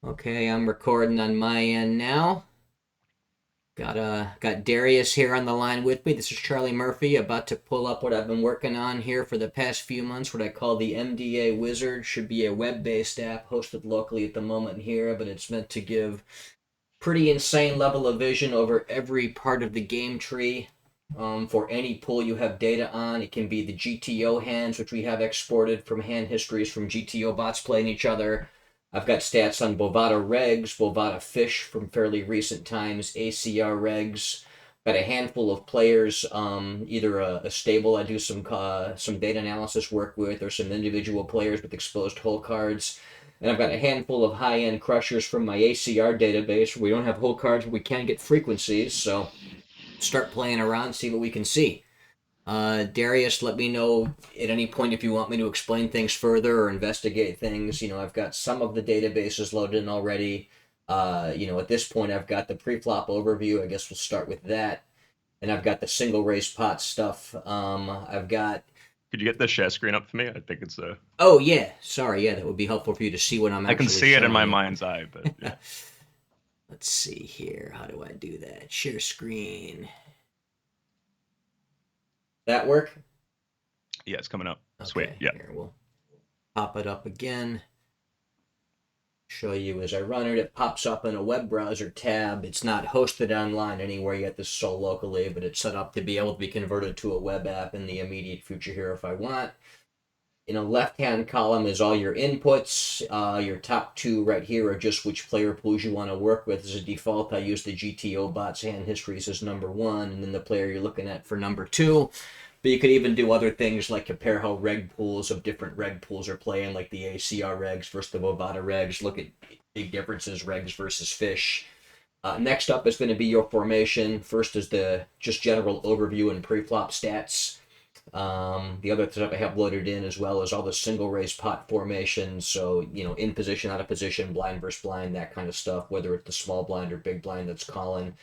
Okay, I'm recording on my end now. Got Darius here on the line with me. This is Charlie Murphy, about to pull up what I've been working on here for the past few months. What I call the MDA Wizard should be a web-based app hosted locally at the moment here, but it's meant to give pretty insane level of vision over every part of the game tree. For any pool you have data on, it can be the GTO hands, which we have exported from hand histories from GTO bots playing each other. I've got stats on Bovada regs, Bovada fish from fairly recent times, ACR regs. Got a handful of players, either a stable I do some data analysis work with, or some individual players with exposed hole cards. And I've got a handful of high-end crushers from my ACR database. We don't have hole cards, but we can get frequencies. So start playing around, see what we can see. Darius, let me know at any point if you want me to explain things further or investigate things. I've got some of the databases loaded in already. At this point, I've got the pre-flop overview. I guess we'll start with that. And I've got the single race pot stuff. I've got. Could you get the share screen up for me? I think it's a. Oh yeah, sorry. Yeah, that would be helpful for you to see what I'm I can actually see it in showing my you. mind's eye, but yeah, Let's see here. How do I do that? Share screen. That work? yeah, it's coming up. Sweet. Okay, Yeah. here we'll pop it up again. Show you as I run it. It pops up in a web browser tab. It's not hosted online anywhere yet. This is all locally, but it's set up to be able to be converted to a web app in the immediate future here if I want. Left-hand column is all your inputs. Your top two right here are just which player pools you want to work with. As a default, I use the GTO bots hand histories as number one, and then the player you're looking at for number two. But you could even do other things like compare how reg pools of different reg pools are playing, like the ACR regs versus the Bovada regs. Look at big differences, regs versus fish. Next up is going to be your formation. First is the just general overview and pre-flop stats. The other stuff I have loaded in as well as all the single race pot formations. So, in position, out of position, blind versus blind, that kind of stuff, whether it's the small blind or big blind that's calling.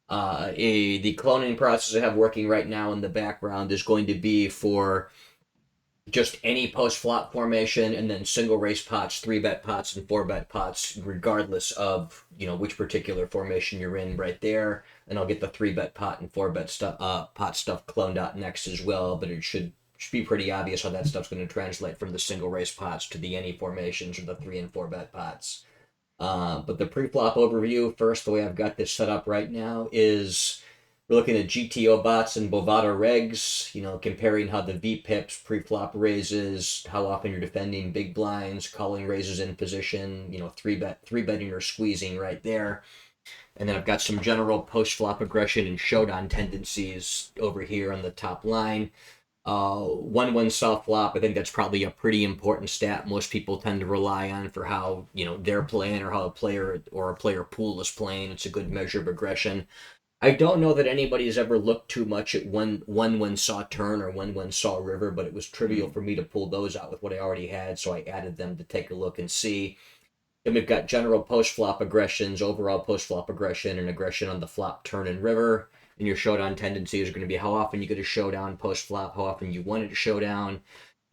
The cloning process I have working right now in the background is going to be for just any post flop formation, and then single race pots, 3-bet pots, and 4-bet pots, regardless of which particular formation you're in right there. And I'll get the 3-bet pot and 4-bet stuff pot stuff cloned out next as well. But it should be pretty obvious how that stuff's going to translate from the single race pots to the any formations or the 3 and 4-bet pots. But the pre-flop overview first, the way I've got this set up right now is we're looking at GTO bots and Bovada regs, comparing how the VPIPs pre-flop raises, how often you're defending big blinds, calling raises in position, three betting or squeezing right there. And then I've got some general post-flop aggression and showdown tendencies over here on the top line. 1-1 soft flop, I think that's probably a pretty important stat most people tend to rely on for how, they're playing or how a player or a player pool is playing. It's a good measure of aggression. I don't know that anybody's ever looked too much at one saw turn or one saw river, but it was trivial Mm. for me to pull those out with what I already had, so I added them to take a look and see. Then we've got general post flop aggressions, overall post flop aggression, and aggression on the flop, turn, and river. And your showdown tendencies are going to be how often you get a showdown post flop, how often you want it to showdown.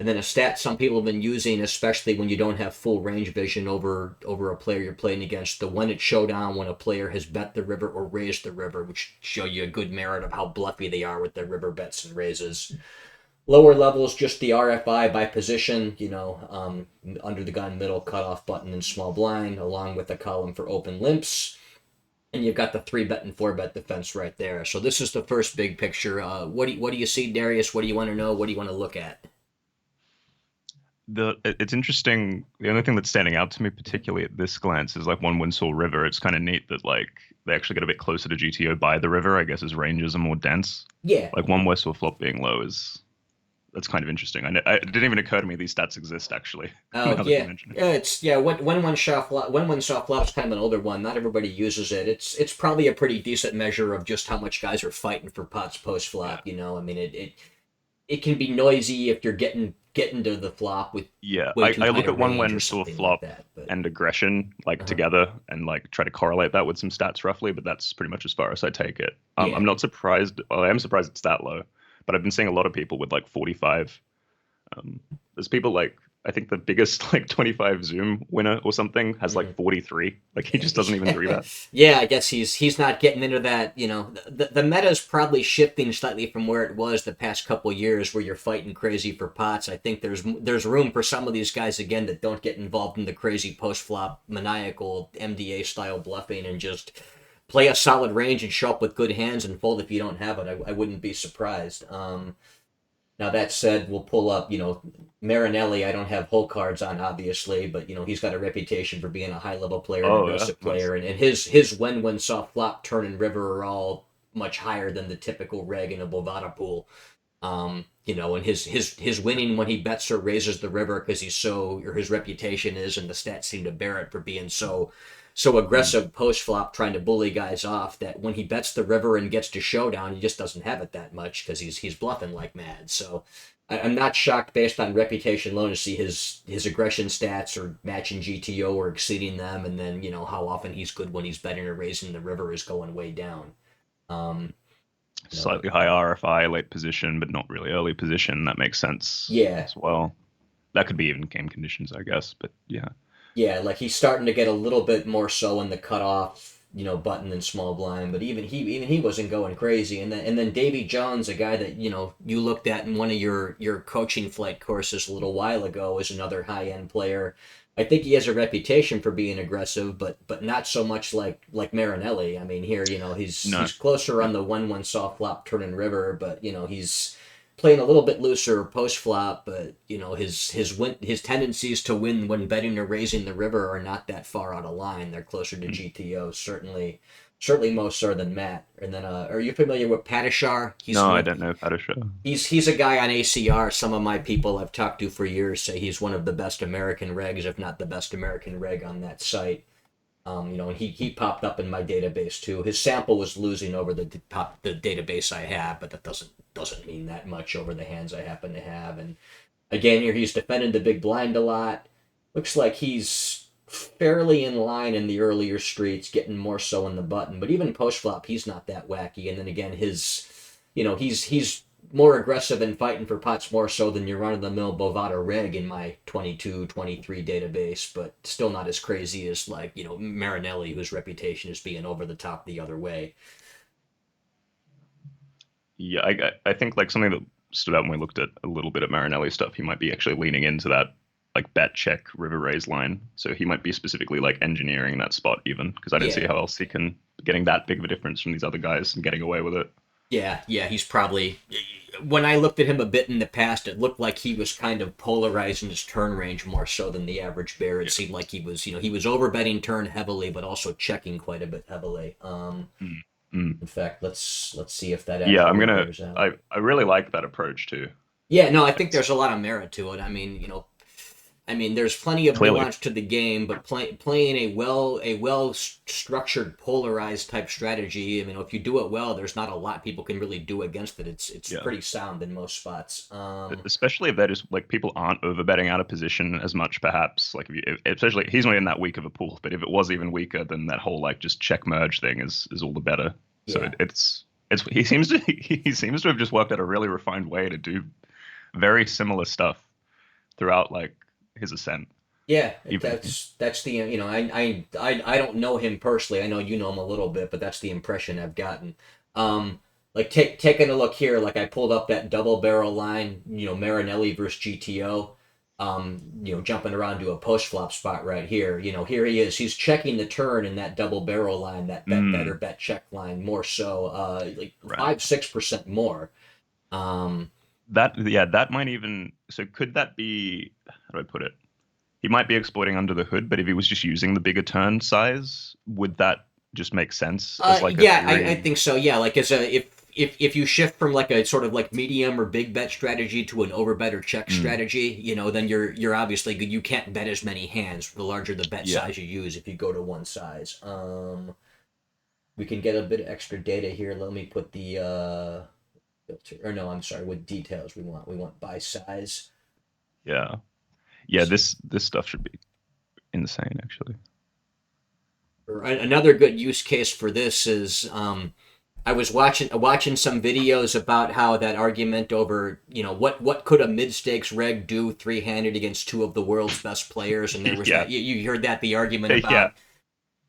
And then a stat some people have been using, especially when you don't have full range vision over a player you're playing against, the when it's showdown when a player has bet the river or raised the river, which show you a good merit of how bluffy they are with their river bets and raises. Lower levels, just the RFI by position, under the gun, middle, cutoff button, and small blind, along with a column for open limps. And you've got the 3-bet and 4-bet defense right there. So this is the first big picture. What do you see, Darius? What do you want to know? What do you want to look at? It's interesting. The only thing that's standing out to me, particularly at this glance, is like one Winslow River. It's kind of neat that like they actually get a bit closer to GTO by the river. I guess as ranges are more dense. Yeah. Like one Westward flop being low is that's kind of interesting. It didn't even occur to me these stats exist actually. Oh Now that you yeah. mention it. Yeah, it's yeah. When one soft flop is kind of an older one. Not everybody uses it. It's probably a pretty decent measure of just how much guys are fighting for pots post Yeah. flop. I mean, it can be noisy if you're getting to the flop with Yeah, way too I tight look a at one range or when sort of something like flop that. But and aggression like uh together and like try to correlate that with some stats roughly, but that's pretty much as far as I take it. I'm yeah, not surprised. Well, I am surprised it's that low, but I've been seeing a lot of people with like 45. There's people like I think the biggest like 25 zoom winner or something has like Mhm. 43. Like he just doesn't even do that. Yeah, I guess he's not getting into that. You know, the meta is probably shifting slightly from where it was the past couple years, where you're fighting crazy for pots. I think there's room for some of these guys again that don't get involved in the crazy post flop maniacal MDA style bluffing and just play a solid range and show up with good hands and fold if you don't have it. I wouldn't be surprised. Now that said, we'll pull up, Marinelli. I don't have whole cards on, obviously, but he's got a reputation for being a high level player, an Oh yeah, aggressive nice. player, and his when soft flop, turn, and river are all much higher than the typical reg in a Bovada pool. And his winning when he bets or raises the river because or his reputation is, and the stats seem to bear it for being so Mm. aggressive post flop, trying to bully guys off that when he bets the river and gets to showdown, he just doesn't have it that much because he's bluffing like mad. So I'm not shocked based on reputation alone to see his aggression stats or matching GTO or exceeding them, and then how often he's good when he's betting or raising the river is going way down. Um, but Slightly high RFI, late position, but not really early position. That makes sense yeah, as well. That could be even game conditions, I guess. But yeah, yeah, like he's starting to get a little bit more so in the cutoff, button and small blind, but even he wasn't going crazy. And then Davy Jones, a guy that you looked at in one of your coaching flight courses a little while ago, is another high end player. I think he has a reputation for being aggressive, but not so much like Marinelli. I mean, here no, he's closer yeah, on the 1-1 soft flop turn and river, but he's playing a little bit looser post flop, but his tendencies to win when betting or raising the river are not that far out of line. They're closer to mm. GTO, certainly more so than Matt. And then, are you familiar with Patishar? He's No, one I of don't know how to show. he's a guy on ACR. Some of my people I've talked to for years say he's one of the best American regs, if not the best American reg on that site. And he popped up in my database too. His sample was losing over the database I have, but that doesn't mean that much over the hands I happen to have. And again, here he's defending the big blind a lot. Looks like he's fairly in line in the earlier streets, getting more so in the button. But even post flop, he's not that wacky. And then again, he's more aggressive and fighting for pots more so than your run of the mill Bovada Reg in my 22, 23 database, but still not as crazy as like, Marinelli, whose reputation is being over the top the other way. Yeah, I think like something that stood out when we looked at a little bit of Marinelli stuff, he might be actually leaning into that like bet check river raise line. So he might be specifically like engineering that spot even because I don't see Yeah. how else he can getting that big of a difference from these other guys and getting away with it. Yeah, he's probably. When I looked at him a bit in the past, it looked like he was kind of polarizing his turn range more so than the average bear. It Yeah. seemed like he was overbetting turn heavily, but also checking quite a bit heavily. Mm. Mm. In fact, let's see if that Yeah, actually bears out. I really like that approach too. Yeah, no, I think It's there's a lot of merit to it. I mean, there's plenty of clearly, nuance to the game, but playing a well structured, polarized type strategy. I mean, if you do it well, there's not a lot people can really do against it. It's yeah. pretty sound in most spots. Especially if that is like people aren't overbetting out of position as much, perhaps. Like especially he's not in that weak of a pool, but if it was even weaker, then that whole like just check merge thing is all the better. So Yeah, it's he seems to he seems to have just worked out a really refined way to do very similar stuff throughout like his ascent. yeah. Even That's the I don't know him personally. I know you know him a little bit, but that's the impression I've gotten. Um, like taking a look here, like I pulled up that double barrel line, Marinelli versus GTO. Jumping around to a post flop spot right here. Here he is. He's checking the turn in that double barrel line, that bet better mm, bet check line more so, like right. 5-6% more. Um, That yeah, that might even so could that be how do I put it? He might be exploiting under the hood, but if he was just using the bigger turn size, would that just make sense as like a yeah, I theory? think so. Yeah, like as a if you shift from like a sort of like medium or big bet strategy to an overbet or check Mm, strategy, then you're obviously good. You can't bet as many hands. The larger the bet yeah, size you use, if you go to one size. We can get a bit of extra data here. Let me put the filter, or no, I'm sorry, what details we want by size. yeah, yeah. This stuff should be insane, actually. Another good use case for this is I was watching some videos about how that argument over, what could a mid stakes reg do three handed against two of the world's best players, and there was Yeah, that you heard that the argument yeah. about,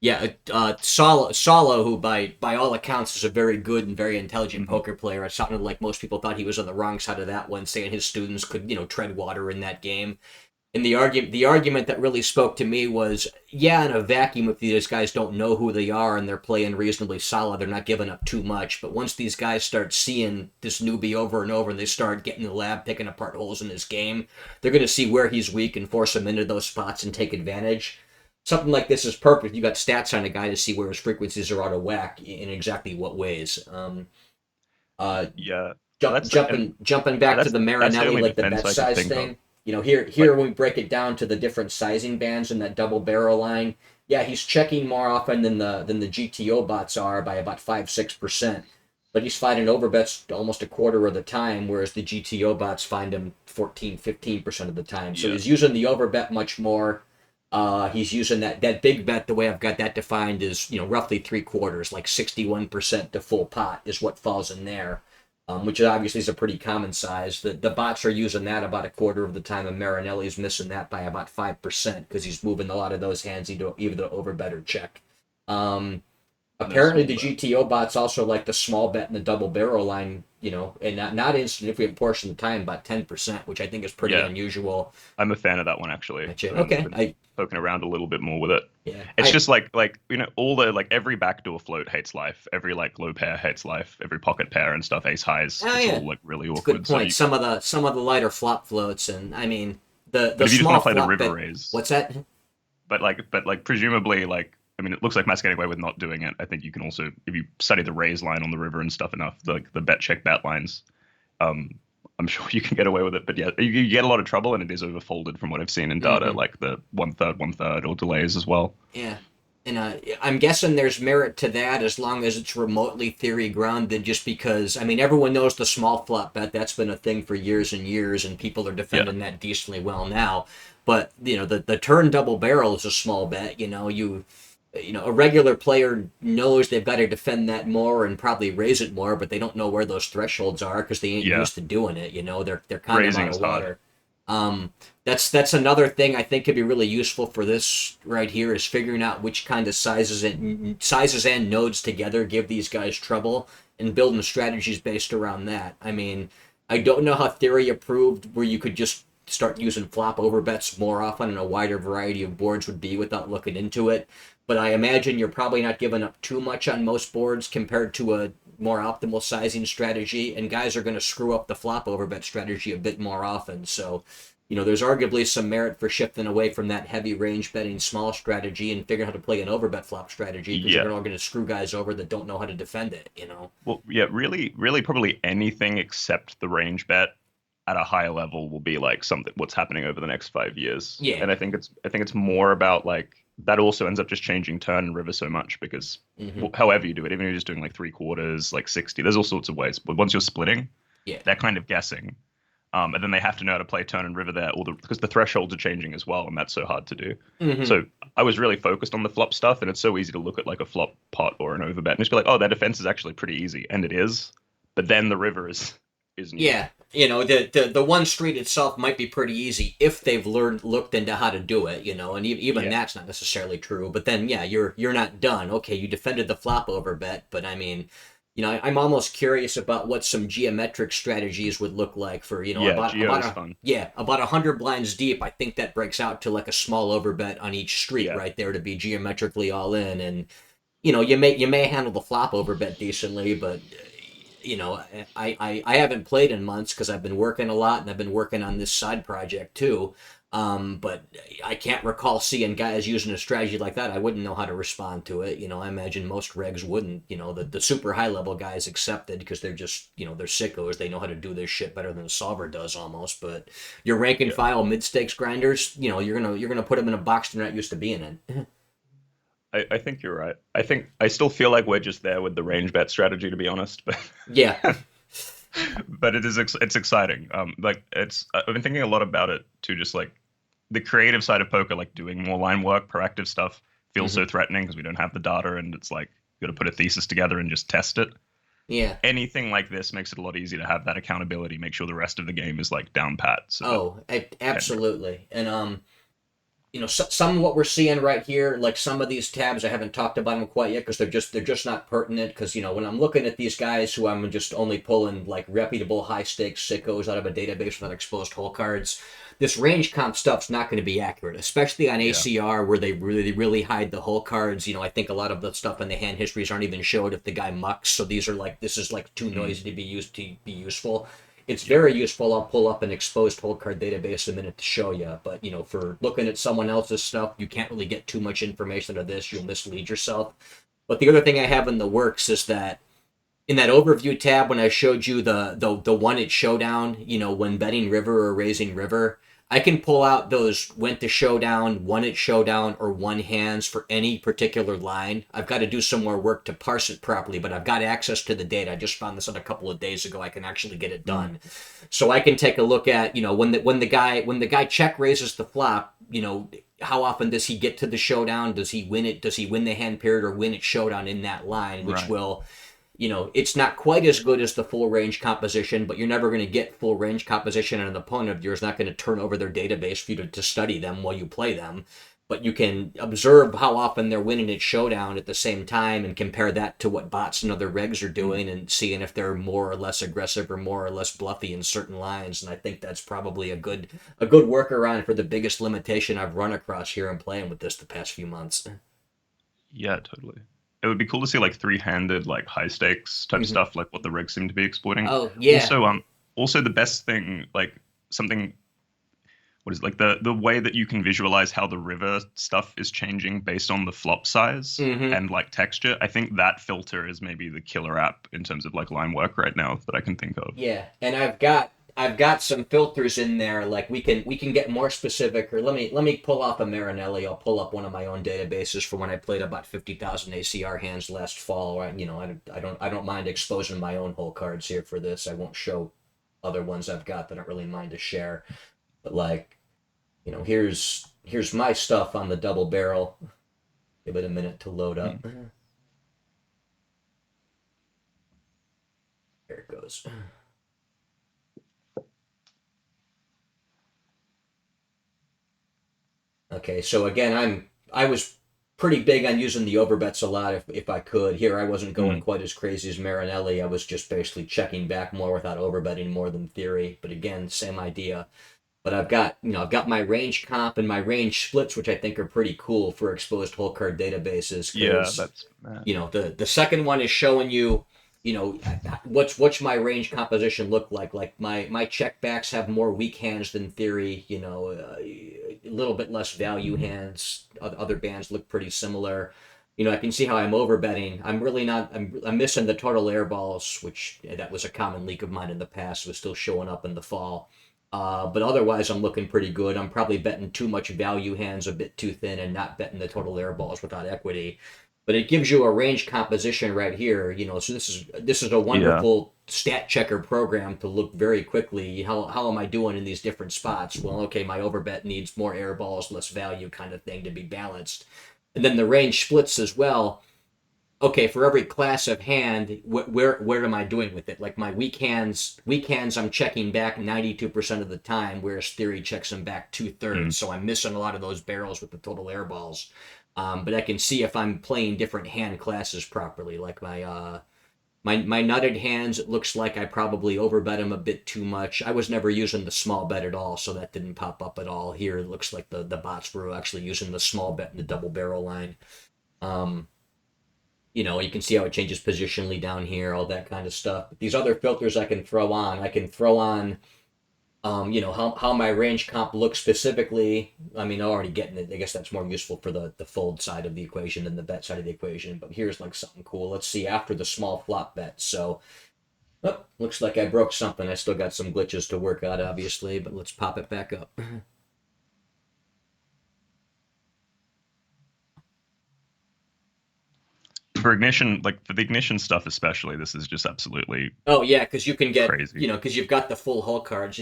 yeah, Salo, who by all accounts is a very good and very intelligent Hmm. poker player. It sounded like most people thought he was on the wrong side of that one, saying his students could tread water in that game. And the argument that really spoke to me was, yeah, in a vacuum, if these guys don't know who they are and they're playing reasonably solid, they're not giving up too much. But once these guys start seeing this newbie over and over, and they start getting in the lab, picking apart holes in his game, they're going to see where he's weak and force him into those spots and take advantage. Something like this is perfect. You got stats on a guy to see where his frequencies are out of whack in exactly what ways. Uh, Yeah. Well, jump, that's like, jumping back to the that's the Marinelli, only like the defense bet I could size think of. thing. Here Like, when we break it down to the different sizing bands in that double barrel line, yeah, he's checking more often than the GTO bots are by about 5-6%, but he's finding overbets almost a quarter of the time, whereas the GTO bots find him 14-15% of the time. So yeah, he's using the overbet much more. He's using that big bet. The way I've got that defined is roughly three quarters, like 61% to full pot is what falls in there, which obviously is a pretty common size. The bots are using that about a quarter of the time, and Marinelli's missing that by about 5% because he's moving a lot of those hands either to overbet or check. Um, no Apparently, small the bet. GTO bots also like the small bet and the double barrel line, and not insignificant portion of the time, about 10%, which I think is pretty Yeah, unusual. I'm a fan of that one actually. I've Okay, been poking around a little bit more with it. yeah, It's just like all the like every backdoor float hates life, every like low pair hates life, every pocket pair and stuff ace highs. oh It's yeah, all like really it's a good awkward. So point. you, Some of the lighter flop floats, and I mean the but if you just want small to play the flop river bet. raise, What's that? but presumably like I mean it looks like Matt's getting away with not doing it. I think you can also if you study the raise line on the river and stuff enough, the bet check bat lines. Um, I'm sure you can get away with it, but yeah, you get a lot of trouble, and it is overfolded from what I've seen in data, Mm-hmm. like the one third, or delays as well. Yeah. And I'm guessing there's merit to that as long as it's remotely theory grounded, just because, I mean, everyone knows the small flop bet. That's been a thing for years and years, and people are Yeah, defending that decently well now. But, the turn double barrel is a small bet. A regular player knows they've got to defend that more and probably raise it more, but they don't know where those thresholds are because they ain't yeah, used to doing it. They're kind of raising out is of hard. water. That's another thing I think could be really useful for this right here is figuring out which kind of sizes and nodes together give these guys trouble and building strategies based around that. I mean, I don't know how theory approved where you could just start using flop over bets more often and a wider variety of boards would be without looking into it. But I imagine you're probably not giving up too much on most boards compared to a more optimal sizing strategy, and guys are going to screw up the flop over bet strategy a bit more often. So, there's arguably some merit for shifting away from that heavy range betting small strategy and figuring out how to play an overbet flop strategy because Yeah. you're all going to screw guys over that don't know how to defend it. Well, yeah, really, probably anything except the range bet at a higher level will be like something what's happening over the next 5 years. Yeah. And I think it's more about like that also ends up just changing turn and river so much because Mm-hmm. however you do it, even if you're just doing like three quarters, like 60, there's all sorts of ways. But once you're splitting, Yeah. they're kind of guessing. And then they have to know how to play turn and river there, because the thresholds are changing as well, and that's so hard to do. Mm-hmm. So I was really focused on the flop stuff, and it's so easy to look at like a flop pot or an overbet and just be like, oh, their defense is actually pretty easy, and it is. But then the river is new. Yeah, the one street itself might be pretty easy if they've looked into how to do it, and even Yeah, that's not necessarily true. But then, yeah, you're not done. Okay, you defended the flop over bet, but I mean, I'm almost curious about what some geometric strategies would look like for yeah, Geo about is a fun. yeah about 100 blinds deep. I think that breaks out to like a small over bet on each street Yeah, right there to be geometrically all in, and you may handle the flop over bet decently, but I haven't played in months because I've been working a lot and I've been working on this side project too. But I can't recall seeing guys using a strategy like that. I wouldn't know how to respond to it. I imagine most regs wouldn't. The super high level guys accepted because they're just they're sickos. They know how to do this shit better than a solver does almost. But your rank and yeah. file mid stakes grinders, you're gonna put them in a box they're not used to being in. I think you're right. I think I still feel like we're just there with the range bet strategy, to be honest. But Yeah. but it's exciting. Like I've been thinking a lot about it too. Just like the creative side of poker, like doing more line work, proactive stuff, feels Hmm. so threatening because we don't have the data, and it's like you got to put a thesis together and just test it. Yeah. anything like this makes it a lot easier to have that accountability, make sure the rest of the game is like down pat so that Oh, can drop. absolutely. And some of what we're seeing right here, like some of these tabs, I haven't talked about them quite yet because they're just not pertinent. Because when I'm looking at these guys who I'm just only pulling like reputable high stakes sickos out of a database without exposed hole cards, this range comp stuff's not going to be accurate, especially on Yeah. ACR where they really hide the hole cards. I think a lot of the stuff in the hand histories aren't even showed if the guy mucks. So this is like too Mm, noisy to be useful. It's yeah. very useful. I'll pull up an exposed hold card database in a minute to show you. But for looking at someone else's stuff, you can't really get too much information out of this. You'll mislead yourself. But the other thing I have in the works is that in that overview tab when I showed you the one at showdown, when betting river or raising river, I can pull out those went to showdown, one at showdown, or one hands for any particular line. I've got to do some more work to parse it properly, but I've got access to the data. I just found this out a couple of days ago. I can actually get it Mm, done, so I can take a look at when the guy check raises the flop. How often does he get to the showdown? Does he win it? Does he win the hand period or win it showdown in that line, which right. will it's not quite as good as the full range composition, but you're never going to get full range composition, and an opponent of yours is not going to turn over their database for you to study them while you play them. But you can observe how often they're winning at showdown at the same time and compare that to what bots and other regs are Mm. doing and seeing if they're more or less aggressive or more or less bluffy in certain lines. And I think that's probably a good workaround for the biggest limitation I've run across here in playing with this the past few months. Yeah, totally. It would be cool to see like three-handed, like high stakes type Mm-hmm. stuff, like what the regs seem to be exploiting. Oh yeah. Also, also the best thing, like something, what is it, like the way that you can visualize how the river stuff is changing based on the flop size Mm-hmm. and like texture. I think that filter is maybe the killer app in terms of like line work right now that I can think of. Yeah, and I've got some filters in there. Like we can get more specific. Or let me pull off a Marinelli. I'll pull up one of my own databases for when I played about 50,000 ACR hands last fall. I don't mind exposing my own hole cards here for this. I won't show other ones I've got that I don't really mind to share. But like here's my stuff on the double barrel. Give it a minute to load Hmm. up. There it goes. Okay, so again, I was pretty big on using the overbets a lot if I could. Here, I wasn't going Mm. quite as crazy as Marinelli. I was just basically checking back more without overbetting more than theory. But again, same idea. But I've got my range comp and my range splits, which I think are pretty cool for exposed whole card databases Yeah, because that's mad. the second one is showing you what's my range composition look like. Like my checkbacks have more weak hands than theory. A little bit less value hands. Other bands look pretty similar. I can see how I'm overbetting. I'm really not. I'm missing the total air balls, which that was a common leak of mine in the past. Was still showing up in the fall. But otherwise, I'm looking pretty good. I'm probably betting too much value hands a bit too thin and not betting the total air balls without equity. But it gives you a range composition right here. So this is a Yeah. wonderful stat checker program to look very quickly. How am I doing in these different spots? Well, okay, my overbet needs more air balls, less value kind of thing to be balanced. And then the range splits as well. Okay, for every class of hand, where am I doing with it? Like my weak hands, I'm checking back 92% of the time, whereas theory checks them back Mm. 2/3. So I'm missing a lot of those barrels with the total air balls. But I can see if I'm playing different hand classes properly. Like my nutted hands, it looks like I probably overbet them a bit too much. I was never using the small bet at all, so that didn't pop up at all. Here it looks like the bots were actually using the small bet in the double barrel line. Um, you can see how it changes positionally down here, all that kind of stuff. But these other filters I can throw on, how my range comp looks specifically. I mean, I'm already getting it. I guess that's more useful for the fold side of the equation than the bet side of the equation. But here's like something cool. Let's see after the small flop bet. So, oh, looks like I broke something. I still got some glitches to work out, obviously, but let's pop it back up. For ignition, like for the ignition stuff especially, this is just absolutely Oh yeah, because you can get, crazy. because you've got the full hull cards.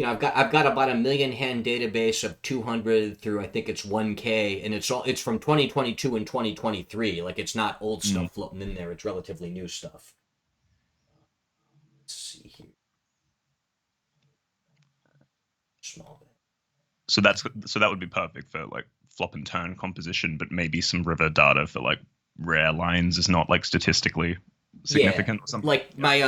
I've got about a million hand database of 200 through I think it's 1K, and it's from 2022 and 2023. Like it's not old Mm. stuff floating in there. It's relatively new stuff. Let's see here, small bit. So that would be perfect for like flop and turn composition, but maybe some river data for like rare lines is not like statistically Yeah, significant or something. like my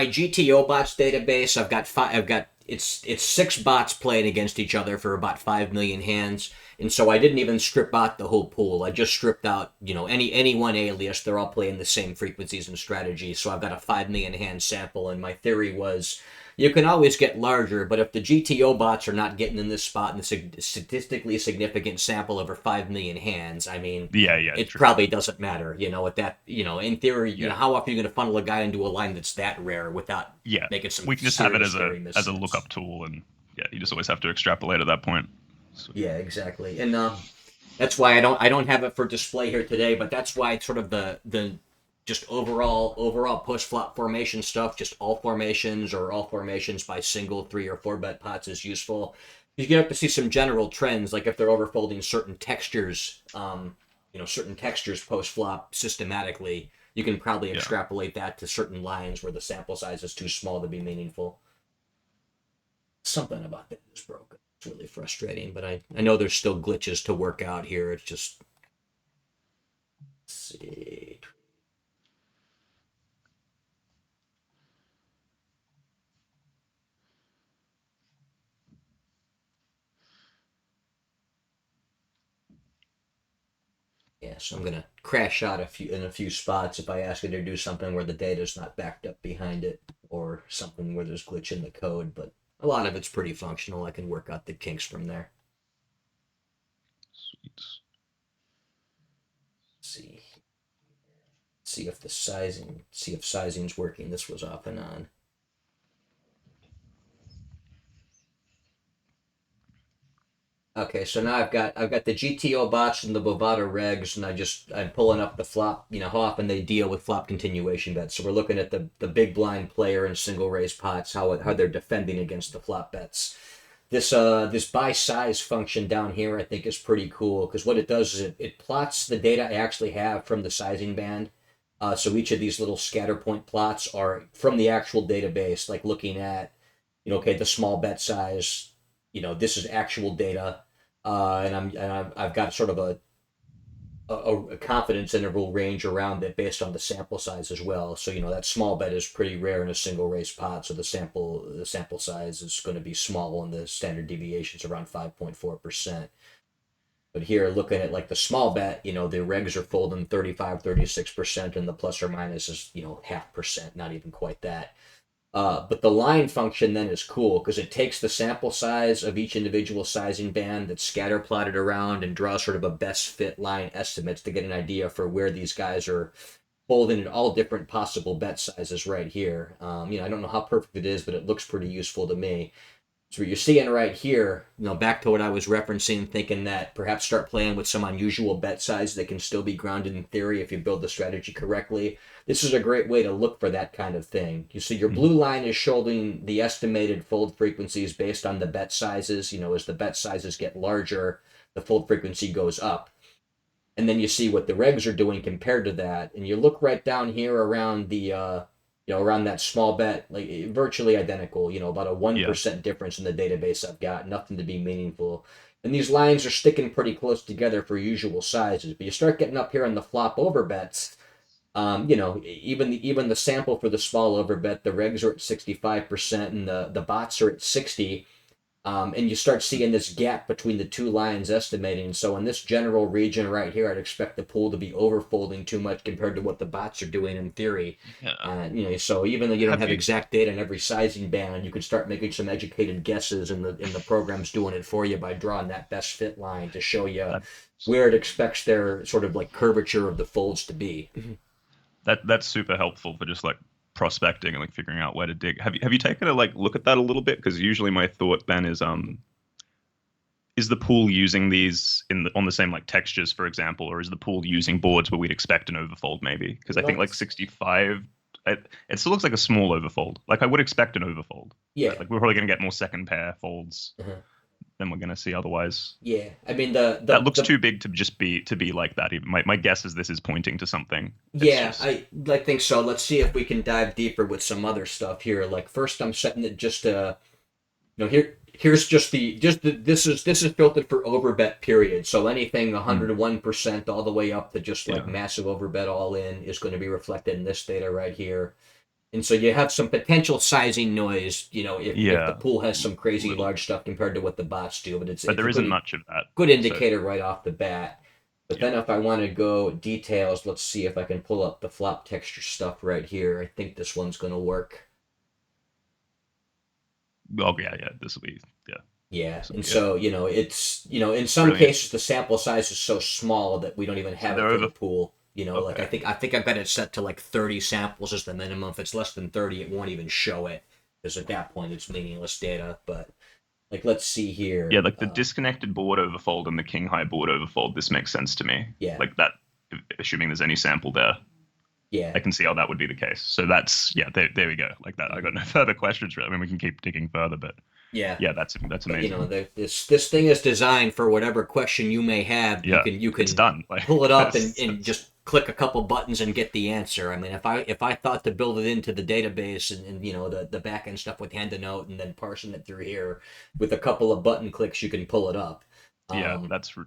GTO bots database, I've got it's six bots playing against each other for about 5 million hands, and so I didn't even strip out the whole pool. I just stripped out any one alias. They're all playing the same frequencies and strategies. So I've got a 5 million hand sample, and my theory was you can always get larger, but if the GTO bots are not getting in this spot in a statistically significant sample over 5 million hands, I mean, Yeah, yeah, it true. probably doesn't matter, at that, in theory, Yeah, how often are you going to funnel a guy into a line that's that rare without yeah. making some We can just have it serious scary as a missteps? lookup tool, and yeah, you just always have to extrapolate at that point. Sweet. Yeah, exactly. And that's why I don't have it for display here today, but that's why it's sort of the just overall push flop formation stuff, just all formations or all formations by single, 3 or 4 bet pots is useful. You have to see some general trends, like if they're overfolding certain textures post flop systematically. You can probably Yeah. extrapolate that to certain lines where the sample size is too small to be meaningful. Something about that is broken. It's really frustrating, but I know there's still glitches to work out here. It's just, let's see. Yeah, so I'm gonna crash out a few spots if I ask it to do something where the data's not backed up behind it, or something where there's glitch in the code. But a lot of it's pretty functional. I can work out the kinks from there. Sweet. Let's see if sizing's working. This was off and on. Okay, so now I've got the GTO bots and the Bovada regs, and I'm pulling up the flop. How often they deal with flop continuation bets. So we're looking at the big blind player and single raise pots, how they're defending against the flop bets. This by size function down here I think is pretty cool, because what it does is it plots the data I actually have from the sizing band. So each of these little scatter point plots are from the actual database, like looking at, okay, the small bet size. This is actual data, I've got sort of a confidence interval range around it based on the sample size as well. So that small bet is pretty rare in a single race pot, so the sample size is going to be small, and the standard deviation is around 5.4%. But here, looking at like the small bet, the regs are folding 35, 36%, and the plus or minus is half percent, not even quite that. But the line function then is cool, because it takes the sample size of each individual sizing band that's scatter plotted around and draws sort of a best fit line estimates to get an idea for where these guys are folding at all different possible bet sizes right here. I don't know how perfect it is, but it looks pretty useful to me. So what you're seeing right here, back to what I was referencing, thinking that perhaps start playing with some unusual bet size that can still be grounded in theory if you build the strategy correctly. This is a great way to look for that kind of thing. You see, your Mhm. blue line is showing the estimated fold frequencies based on the bet sizes. As the bet sizes get larger, the fold frequency goes up. And then you see what the regs are doing compared to that, and you look right down here around around that small bet, like virtually identical. About a one Yeah. percent difference in the database I've got, nothing to be meaningful. And these lines are sticking pretty close together for usual sizes. But you start getting up here on the flop over bets. Even the sample for the small over bet, the regs are at 65%, and the bots are at 60. And you start seeing this gap between the two lines estimating. So in this general region right here, I'd expect the pool to be overfolding too much compared to what the bots are doing in theory. Yeah. So even though you don't Have have you? exact data in every sizing band, you can start making some educated guesses, and the program's doing it for you by drawing that best fit line to show you That, where it expects their sort of like curvature of the folds to be. that's super helpful for just like prospecting and like figuring out where to dig. Have you taken a like look at that a little bit? Because usually my thought then is the pool using these on the same like textures, for example, or is the pool using boards where we'd expect an overfold maybe? Because I think like Let's 65 it still looks like a small overfold. Like I would expect an overfold, right? Yeah. Like we're probably going to get more second pair folds Uh-huh. than we're going to see otherwise. Yeah. I mean That looks too big to just be like that. Even my guess is this is pointing to something. It's yeah, just I think so. Let's see if we can dive deeper with some other stuff here. Like first I'm setting it just here's just the this is filtered for overbet period. So anything mm, 101% all the way up to just like yeah, massive overbet all in is going to be reflected in this data right here. And so you have some potential sizing noise, if the yeah, pool has some crazy little, large stuff compared to what the bots do, but but it's there a isn't good much of that. good So indicator right off the bat. But yeah, then if I want to go details, let's see if I can pull up the flop texture stuff right here. I think this one's going to work. oh yeah, this will be Yeah, this will and be it. so it's in some Brilliant. cases the sample size is so small that we don't even So have they're it for the over. pool. Like Okay. I think I've got it set to like 30 samples as the minimum. If it's less than 30, it won't even show it because at that point it's meaningless data. But like let's see Yeah, here. like the disconnected board overfold and the king high board overfold. This makes sense to me. Yeah, Like that, assuming there's any sample there, yeah. I can see how that would be the case. So that's yeah. There we go. Like that. I got no further questions. I mean, we can keep digging further, but Yeah, yeah, that's but amazing. this thing is designed for whatever question you may have. You Yeah, can you it's can done. Like pull it up and, that's, and that's just click a couple buttons and get the answer. I mean, if I thought to build it into the database and the back end stuff with hand to note and then parsing it through here with a couple of button clicks, you can pull it up. yeah, Um, that's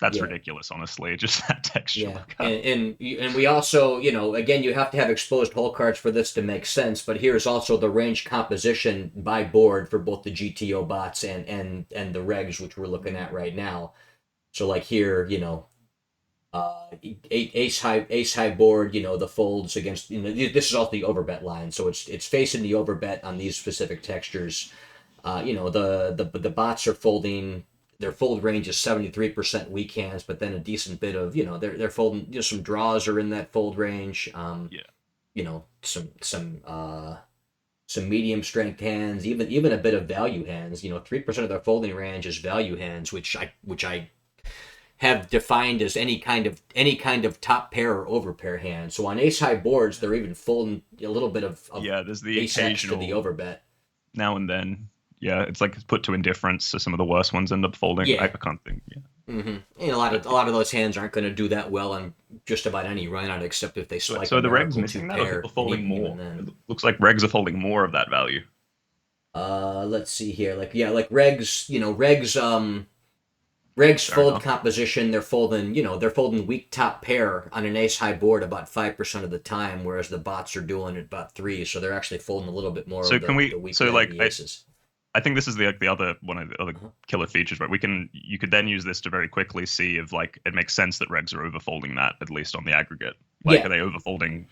yeah, ridiculous. Honestly, just that texture yeah, lookup. and we also, again, you have to have exposed hole cards for this to make sense. But here's also the range composition by board for both the GTO bots and the regs, which we're looking at right now. So like here, ace high board, the folds against, this is also the overbet line, so it's facing the overbet on these specific textures. The bots are folding. Their fold range is 73% weak hands, but then a decent bit of they're folding. Some draws are in that fold range. Yeah, Some medium strength hands, even a bit of value hands. 3% of their folding range is value hands, which I have defined as any kind of top pair or over pair hand. So on ace high boards, they're even folding a little bit of yeah. There's the ace x to the occasional overbet. now and then. Yeah, it's like it's put to indifference. So some of the worst ones end up folding. I Yeah. can't think. Yeah, And a lot of those hands aren't going to do that well on just about any run out, except if they so, spike so a are the regs miracle two missing that, or pair, people and folding even more? then. It looks like regs are folding more of that value. Let's see here. Like regs, regs Fair fold enough. composition. They're folding weak top pair on an ace high board about 5% of the time, whereas the bots are doing it about 3. So they're actually folding a little bit more So of can the we? weak So like value aces. I think this is the other one of the other Uh-huh. killer features, right? You could then use this to very quickly see if like it makes sense that regs are overfolding that at least on the aggregate. Like are Yeah. they overfolding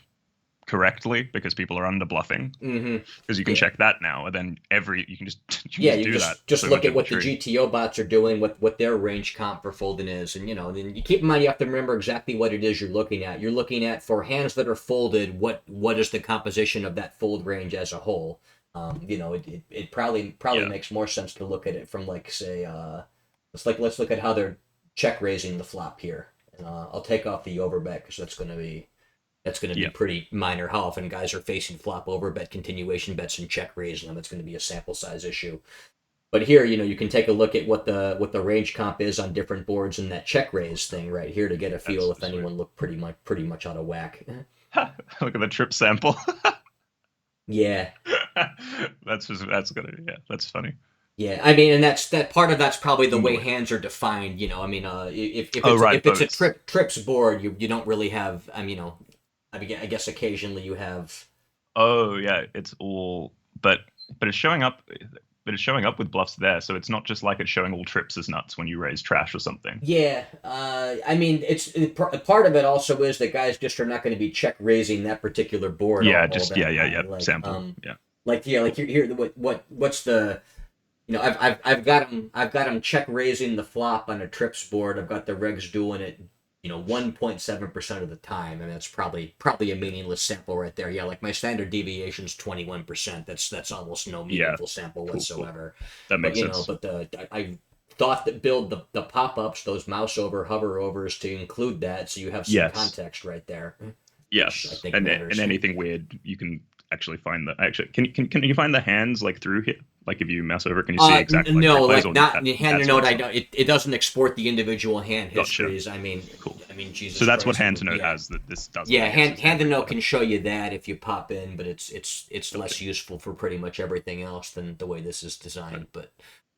correctly because people are under bluffing? Mm-hmm. Because you can Yeah. check that now, and then you can just you can Yeah, just you do that just so look much at of the what the tree. GTO bots are doing, what their range comp for folding is, and then you keep in mind you have to remember exactly what it is you're looking at. You're looking at for hands that are folded, what is the composition of that fold range as a whole. It probably Yeah, makes more sense to look at it from like say, let's look at how they're check raising the flop here, and I'll take off the overbet because that's gonna be yeah, pretty minor. How often guys are facing flop overbet continuation bets and check raising them? That's gonna be a sample size issue. But here, you can take a look at what the range comp is on different boards in that check raise thing right here to get a that's feel if sweet. anyone looked pretty much out of whack. Look at the trip sample. Yeah, That's gonna yeah, that's funny. yeah. I mean, and that part of that's probably the way Unbelievable. hands are defined. I mean, if Oh it's right, if it's a votes. trips board, you don't really have. I mean, I guess occasionally you have. Oh yeah, it's all but it's showing up but it's showing up with bluffs there, so it's not just like it's showing all trips as nuts when you raise trash or something. Yeah, I mean, part of it also is that guys just are not going to be check raising that particular board Yeah, all just yeah, that yeah, yeah. high. Like, Sample. Yeah. like here, what's the I've got him check raising the flop on a trips board. I've got the regs doing it, 1.7% of the time, and that's probably a meaningless sample right there. Yeah, like my standard deviation's 21%. That's almost no Yeah. meaningful sample Cool, cool. whatsoever. That But makes sense. I thought that build the pop ups, those mouse over hover overs to include that, so you have some Yes. context right there. which I Yes, think and matters. anything weird, you can actually find the actually. Can you find the hands like through here? Like if you mouse over, can you see exactly like No, replays like or not in the hand to that's what note. it's I not? don't. It doesn't export the individual hand Gotcha. histories. Cool. I mean, So Jesus that's what Christ. I hand to mean, note yeah, has that this doesn't, I yeah. guess, Hand is hand to note recording. can show you that if you pop in, but it's Gotcha. less useful for pretty much everything else than the way this is Right. designed. But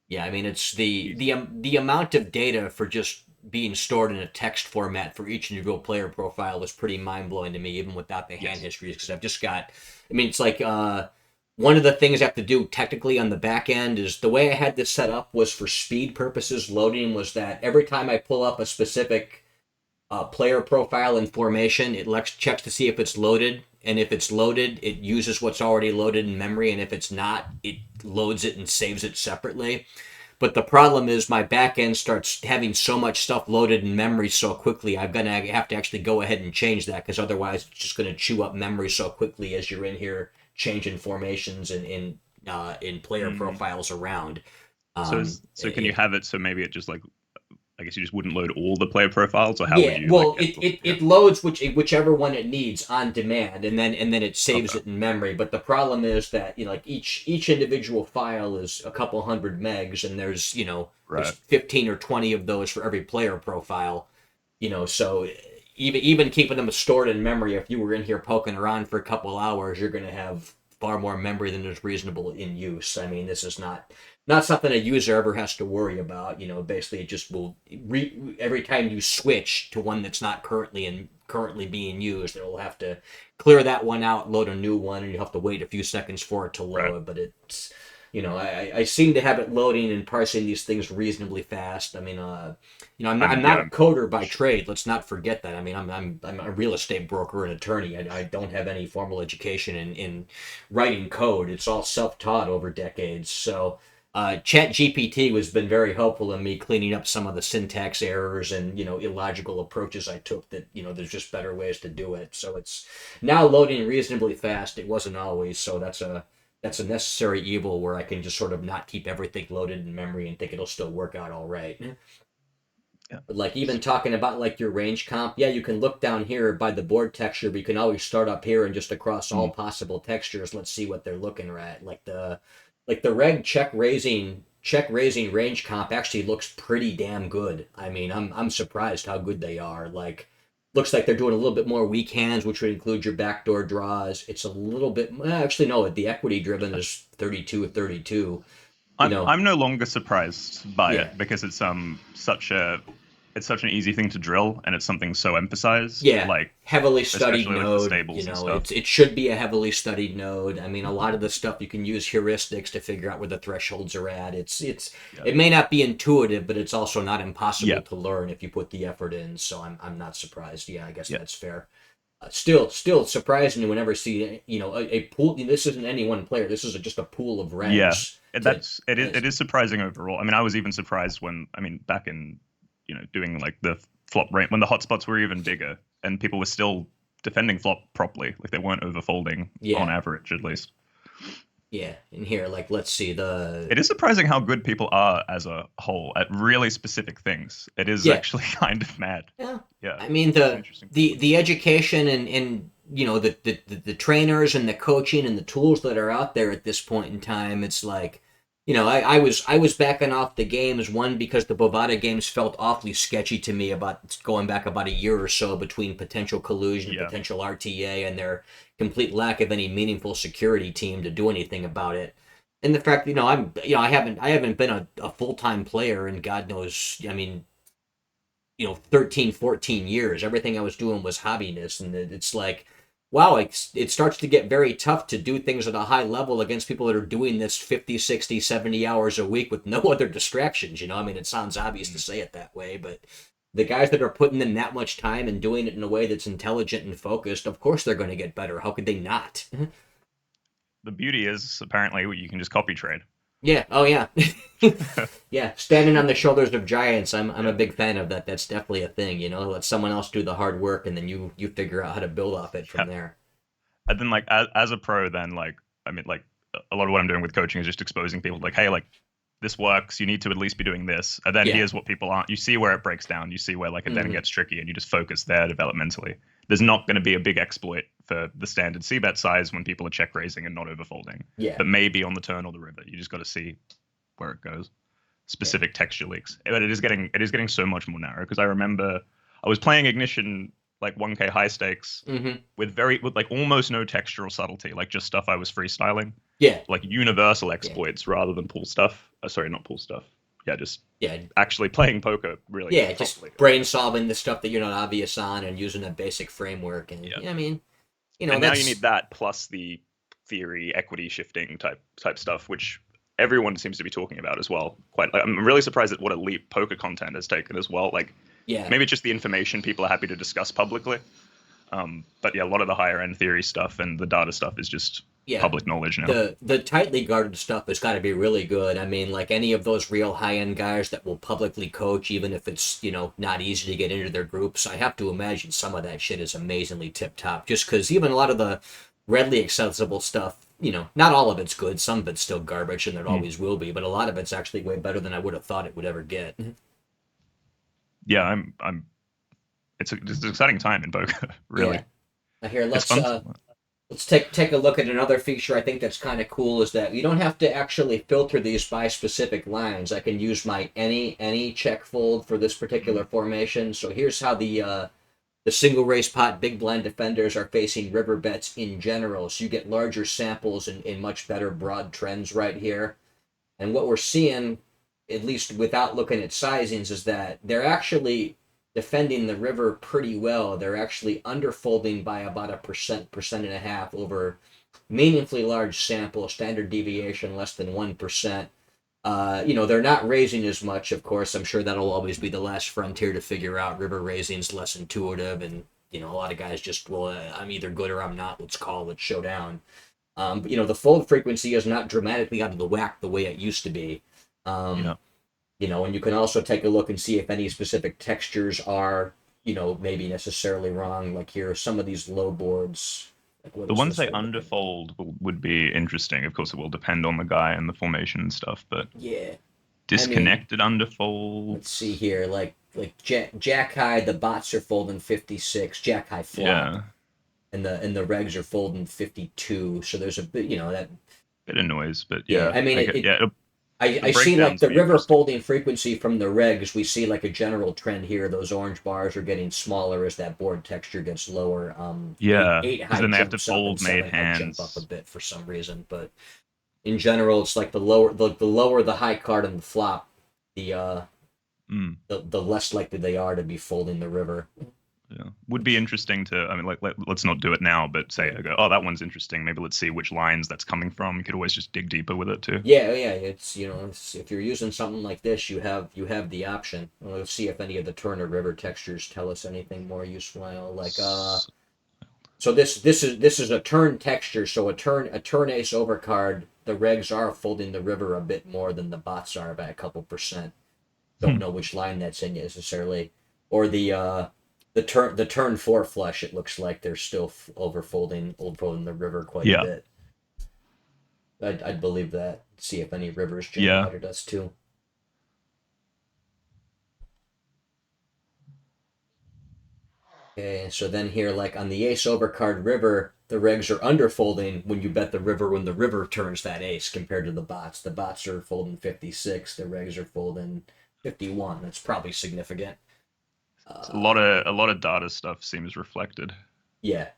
yeah, I mean, it's Easy. the amount of data for just being stored in a text format for each individual player profile was pretty mind blowing to me, even without the hand Yes. histories, because I've just got. I mean, it's like one of the things I have to do technically on the back end is the way I had this set up was for speed purposes. Loading was that every time I pull up a specific player profile in formation, it checks to see if it's loaded, and if it's loaded, it uses what's already loaded in memory, and if it's not, it loads it and saves it separately. But the problem is my back end starts having so much stuff loaded in memory so quickly. I'm gonna have to actually go ahead and change that because otherwise it's just gonna chew up memory so quickly as you're in here changing formations and in player Mm. profiles around. So can you It have it so maybe it just like I guess you just wouldn't load all the player profiles, or how would Yeah, you like well, get the yeah? it loads whichever one it needs on demand, and then it saves Okay. it in memory. But the problem is that like each individual file is a couple hundred megs, and there's Right. 15 or 20 of those for every player profile. So even keeping them stored in memory, if you were in here poking around for a couple hours, you're going to have far more memory than is reasonable in use. I mean, this is not something a user ever has to worry about. Basically, it just will every time you switch to one that's not currently being used, it'll have to clear that one out, load a new one, and you have to wait a few seconds for it to Right. load. But it's I seem to have it loading and parsing these things reasonably fast. I mean, I'm not a I'm coder by sure. trade. Let's not forget that. I mean, I'm a real estate broker and attorney. I don't have any formal education in writing code. It's all self taught over decades. So. Chat GPT has been very helpful in me cleaning up some of the syntax errors and illogical approaches I took. That there's just better ways to do it. So it's now loading reasonably fast. It wasn't always. So that's a necessary evil where I can just sort of not keep everything loaded in memory and think it'll still work out all right. Yeah. But like even talking about like your range comp, yeah, you can look down here by the board texture, but you can always start up here and just across all Mm. possible textures. Let's see what they're looking at. Like the reg check raising range comp actually looks pretty damn good. I mean, I'm surprised how good they are. Like looks like they're doing a little bit more weak hands, which would include your backdoor draws. It's a little bit actually no, the equity driven is 32-32. You know, I'm no longer surprised by yeah. it because it's such an easy thing to drill, and it's something so emphasized, Yeah, like heavily studied especially with the node. stables and stuff. It should be a heavily studied node. I mean, a lot of the stuff you can use heuristics to figure out where the thresholds are at. Yeah. It may not be intuitive, but it's also not Yeah. impossible to learn if you put the effort in. So I'm not surprised. Yeah, I guess Yeah. that's fair. Still surprising to whenever see a pool. This isn't any one player. This is just a pool of Yeah. regs. To That's it is surprising overall. I mean, I was even surprised when back in doing like the flop range when the hotspots were even bigger and people were still defending flop properly, like they weren't overfolding on yeah, average at least. yeah. In here, like let's see the It is surprising how good people are as a whole at really specific things. It is yeah. actually kind of mad. Yeah, Yeah, I mean it's an interesting thing to look the at. education and the trainers and the coaching and the tools that are out there at this point in time. It's like, I was backing off the games one because the Bovada games felt awfully sketchy to me about going back about a year or so between potential collusion and Yeah. potential RTA and their complete lack of any meaningful security team to do anything about it. And the fact, I haven't been a full time player in God knows, I mean, 13, 14 years. Everything I was doing was hobbiness. And it's like, wow, it starts to get very tough to do things at a high level against people that are doing this 50, 60, 70 hours a week with no other distractions. I mean, it sounds obvious to Mm. say it that way, but the guys that are putting in that much time and doing it in a way that's intelligent and focused, of course they're going to get better. How could they not? The beauty is apparently you can just copy trade. Yeah. Oh, yeah. Yeah. Standing on the shoulders of giants. I'm a Yeah, big fan of that. That's definitely a thing. Let someone else do the hard work, and then you figure out how to build off it yeah. from there. And then like as a pro, then like I mean like a lot of what I'm doing with coaching is just exposing people like, hey, like this works. You need to at least be doing this. And then Yeah. here's what people aren't. You see where it breaks down. You see where like it then Hmm. gets tricky, and you just focus there developmentally. There's not going to be a big exploit for the standard c bet size when people are check raising and not overfolding. Yeah. But maybe on the turn or the river, you just got to see where it goes. Yeah. Specific texture leaks, but it is getting so much more narrow because I remember I was playing Ignition like 1K high stakes Hmm. with like almost no textural subtlety, like just stuff I was freestyling, Yeah. like universal Yeah. exploits rather than pool stuff. Sorry, not pool stuff. Yeah, just Yeah. actually playing poker really Yeah. Just properly. brain solving the stuff that you're not obvious on and using a basic framework. And Yeah, yeah, I mean, and now you need that's that plus the theory equity shifting type stuff, which everyone seems to be talking about as well. Quite, I'm really surprised at what a leap poker content has taken as well. Like yeah. maybe just the information people are happy to discuss publicly. But yeah, a lot of the higher end theory stuff and the data stuff is just Yeah. public knowledge now. The tightly guarded stuff has got to be really good. I mean, like any of those real high end guys that will publicly coach, even if it's not easy to get into their groups. I have to imagine some of that shit is amazingly tip top. Just because even a lot of the readily accessible stuff, not all of it's good. Some of it's still garbage, and there Mm. always will be. But a lot of it's actually way better than I would have thought it would ever get. Yeah, I'm. It's an exciting time in poker, really. Yeah. Now here, It's let's fun. let's take a look at another feature I think that's kind of cool is that you don't have to actually filter these by specific lines. I can use my any check fold for this particular formation. So here's how the single race pot big blind defenders are facing river bets in general. So you get larger samples and much better broad trends right here. And what we're seeing, at least without looking at sizings, is that they're actually defending the river pretty well. They're actually underfolding by about a percent and a half over meaningfully large sample, standard deviation less than 1%. They're not raising as much, of course. I'm sure that'll always be the last frontier to figure out. River raising's less intuitive, and a lot of guys just, well, I'm either good or I'm not. Let's call it showdown. But the fold frequency is not dramatically out of the whack the way it used to be. Yeah. Um, and you can also take a look and see if any specific textures are, maybe necessarily wrong. Like here, some of these low boards. Like what The is ones this they one looking like? underfold would be interesting. Of course, it will depend on the guy and the formation and stuff, but Yeah, I mean, disconnected underfold. let's see here. Like Jack High, the bots are folding 56. Jack High flop, Yeah, and the regs are folding 52. So there's a bit, that. bit of noise, but Yeah, yeah, I mean, yeah, I the see like breakdowns the be river interesting. folding frequency from the regs. We see like a general trend here. Those orange bars are getting smaller as that board texture gets lower. Eight, Yeah, eight because high then they have to jumps up and fold made seven high jump up a hands. bit for some reason. But in general, it's like the lower the high card on the flop, the Mm. the less likely they are to be folding the river. Yeah, would be Which interesting to. I mean, let's not do it now, but say yeah. I go, oh, that one's interesting. Maybe let's see which lines that's coming from. You could always just dig deeper with it too. Yeah, it's if you're using something like this, you have the option. Well, let's see if any of the turn or river textures tell us anything more useful. Like S- so this is a turn texture. So a turn ace overcard. The regs are folding the river a bit more than the bots are by a couple percent. Don't hmm, know which line that's in necessarily, or the turn four flush. It looks like they're still overfolding the river quite a yeah, bit. I'd believe that. See if any rivers jump yeah, out at us too. Okay, so then here, like on the ace overcard river, the regs are underfolding when you bet the river when the river turns that ace compared to the bots. The bots are folding 56, the regs are folding 51. That's probably significant. a Uh, lot of data stuff seems reflected. yeah,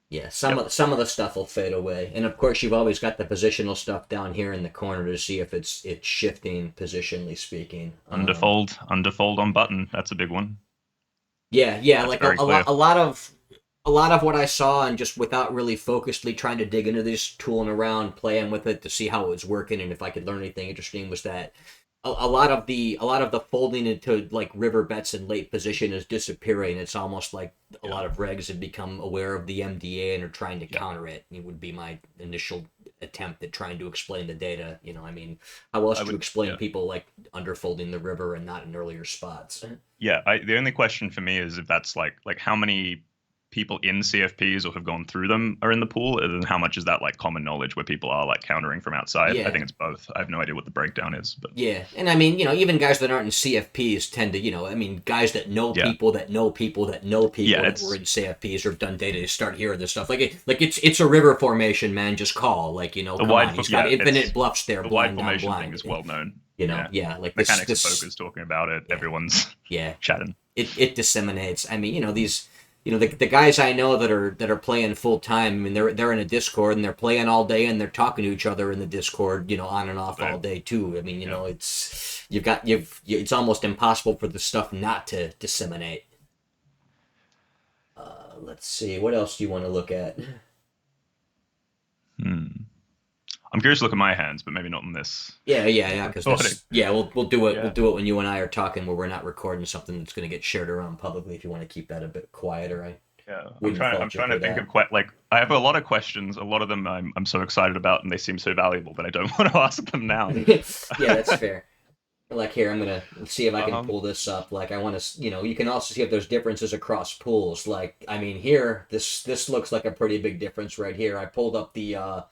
yeah. Some Yep, of some of the stuff will fade away, and of course you've always got the positional stuff down here in the corner to see if it's shifting positionally speaking. underfold on button. That's a big one. Yeah. That's Like a, very a lot, clear. a lot of what I saw, and just without really focusedly trying to dig into this, tooling around, playing with it to see how it was working, and if I could learn anything interesting, was that a lot of the folding into like river bets in late position is disappearing. It's almost like a Yeah, lot of regs have become aware of the MDA and are trying to yeah. counter it. It would be my initial attempt at trying to explain the data. I mean, how else I do you would. explain Yeah. people like underfolding the river and not in earlier spots? Yeah, the only question for me is if that's like how many. people in CFPs or have gone through them are in the pool, and then how much is that like common knowledge where people are like countering from outside? I Yeah. think it's both. I have no idea what the breakdown is, but Yeah, and I mean, even guys that aren't in CFPs tend to, I mean, guys that know yeah, people that know people that know yeah, people that were it's in CFPs or have done data to start hearing this stuff. It's a river formation, man. Just call, like, the come on, he's got yeah, infinite it's bluffs there, the wide blind on formation thing blind. is well known. Yeah, Yeah, like mechanics of this, poker's talking about it. yeah, Everyone's yeah. chatting. It disseminates. I mean, these, the guys I know that are playing full time. I mean, they're in a Discord and they're playing all day and they're talking to each other in the Discord, on and off all day too. I mean, Yeah. it's almost impossible for the stuff not to disseminate. Let's see, what else do you want to look at? Hmm. I'm curious to look at my hands, but maybe not in this Yeah, because recording. this, yeah, we'll do it. We'll Yeah. do it when you and I are talking, where we're not recording something that's going to get shared around publicly. If you want to keep that a bit quieter, I Yeah, wouldn't I'm fault you trying for to think that. of quite like I have a lot of questions. A lot of them I'm so excited about, and they seem so valuable that I don't want to ask them now. Yeah, that's fair. Like here, I'm gonna see if I can um, pull this up. Like I want to, you can also see if there's differences across pools. Like I mean, here, this looks like a pretty big difference right here. I pulled up the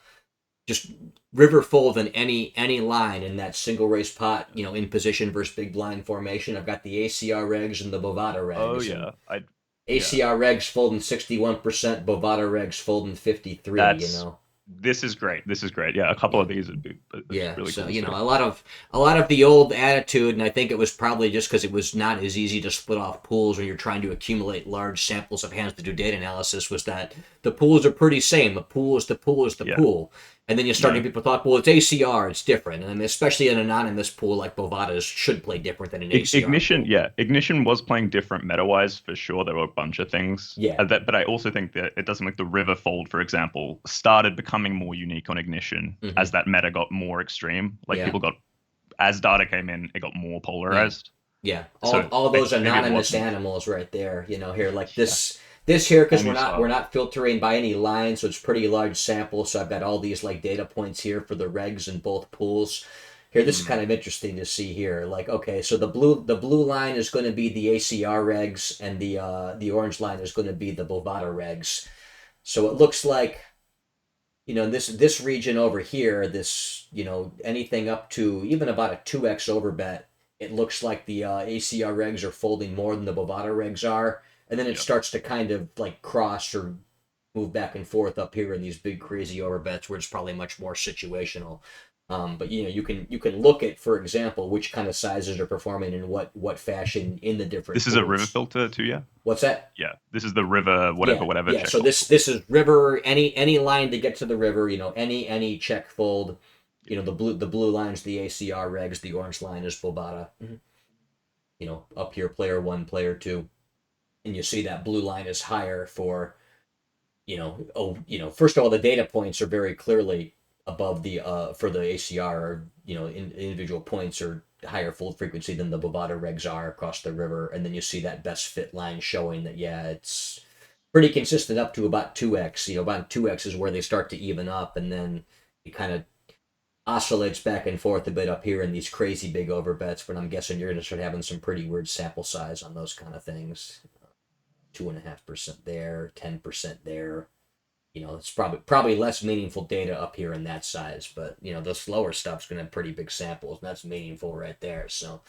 just river fold in any line in that single race pot, in position versus big blind formation. I've got the ACR regs and the Bovada oh regs, and yeah, I yeah. ACR regs folding 61%, Bovada regs folding 53. That's This is great. This is great. Yeah, a couple Yeah. of these would be it's Yeah, really so cool to see. a lot of the old attitude, and I think it was probably just because it was not as easy to split off pools when you're trying to accumulate large samples of hands to do data analysis. Was that the pools are pretty same. The pool is the pool is the Yeah, pool, and then you started no. people thought, well, it's ACR, it's different, and especially an anonymous pool like Bovada's should play different than an ACR Ignition, pool. yeah, Ignition was playing different meta-wise for sure. There were a bunch of things, Yeah. but I also think that it doesn't like the River Fold, for example, started becoming more unique on Ignition Hmm. as that meta got more extreme. Like Yeah. people got as data came in, it got more Yeah. polarized. Yeah, all So all those maybe it anonymous wasn't. animals right there. Here, like this here, Whole because we're new not we're style. not filtering by any line, so it's pretty large sample. So I've got all these like data points here for the regs in both pools. Here, this is Mm, kind of interesting to see here. Like, okay, so the blue line is going to be the ACR regs, and the orange line is going to be the Bovada regs. So it looks like this region over here, this anything up to even about a 2x overbet, it looks like the ACR regs are folding more than the Bovada regs are, and then it yeah. starts to kind of like cross or move back and forth up here in these big crazy overbets where it's probably much more situational. But you can look at, for example, which kind of sizes are performing in what fashion in the different This is a river pools. filter too, yeah. What's that? Yeah, this is the river, Yeah, whatever yeah. check So fold. this is river. Any line to get to the river. Any check fold. The blue line's the ACR regs. The orange line is Bobata. Up here, player one, player two, and you see that blue line is higher for first of all, the data points are very clearly above the for the ACR, or, individual points are higher fold frequency than the Bovada regs are across the river, and then you see that best fit line showing that, yeah, it's pretty consistent up to about 2x. About 2x is where they start to even up, and then it kind of oscillates back and forth a bit up here in these crazy big overbets, but I'm guessing you're going to start having some pretty weird sample size on those kind of things. 2.5% there, 10% there. It's probably less meaningful data up here in that size, but the slower stuff's gonna have pretty big samples, and that's meaningful right there. So,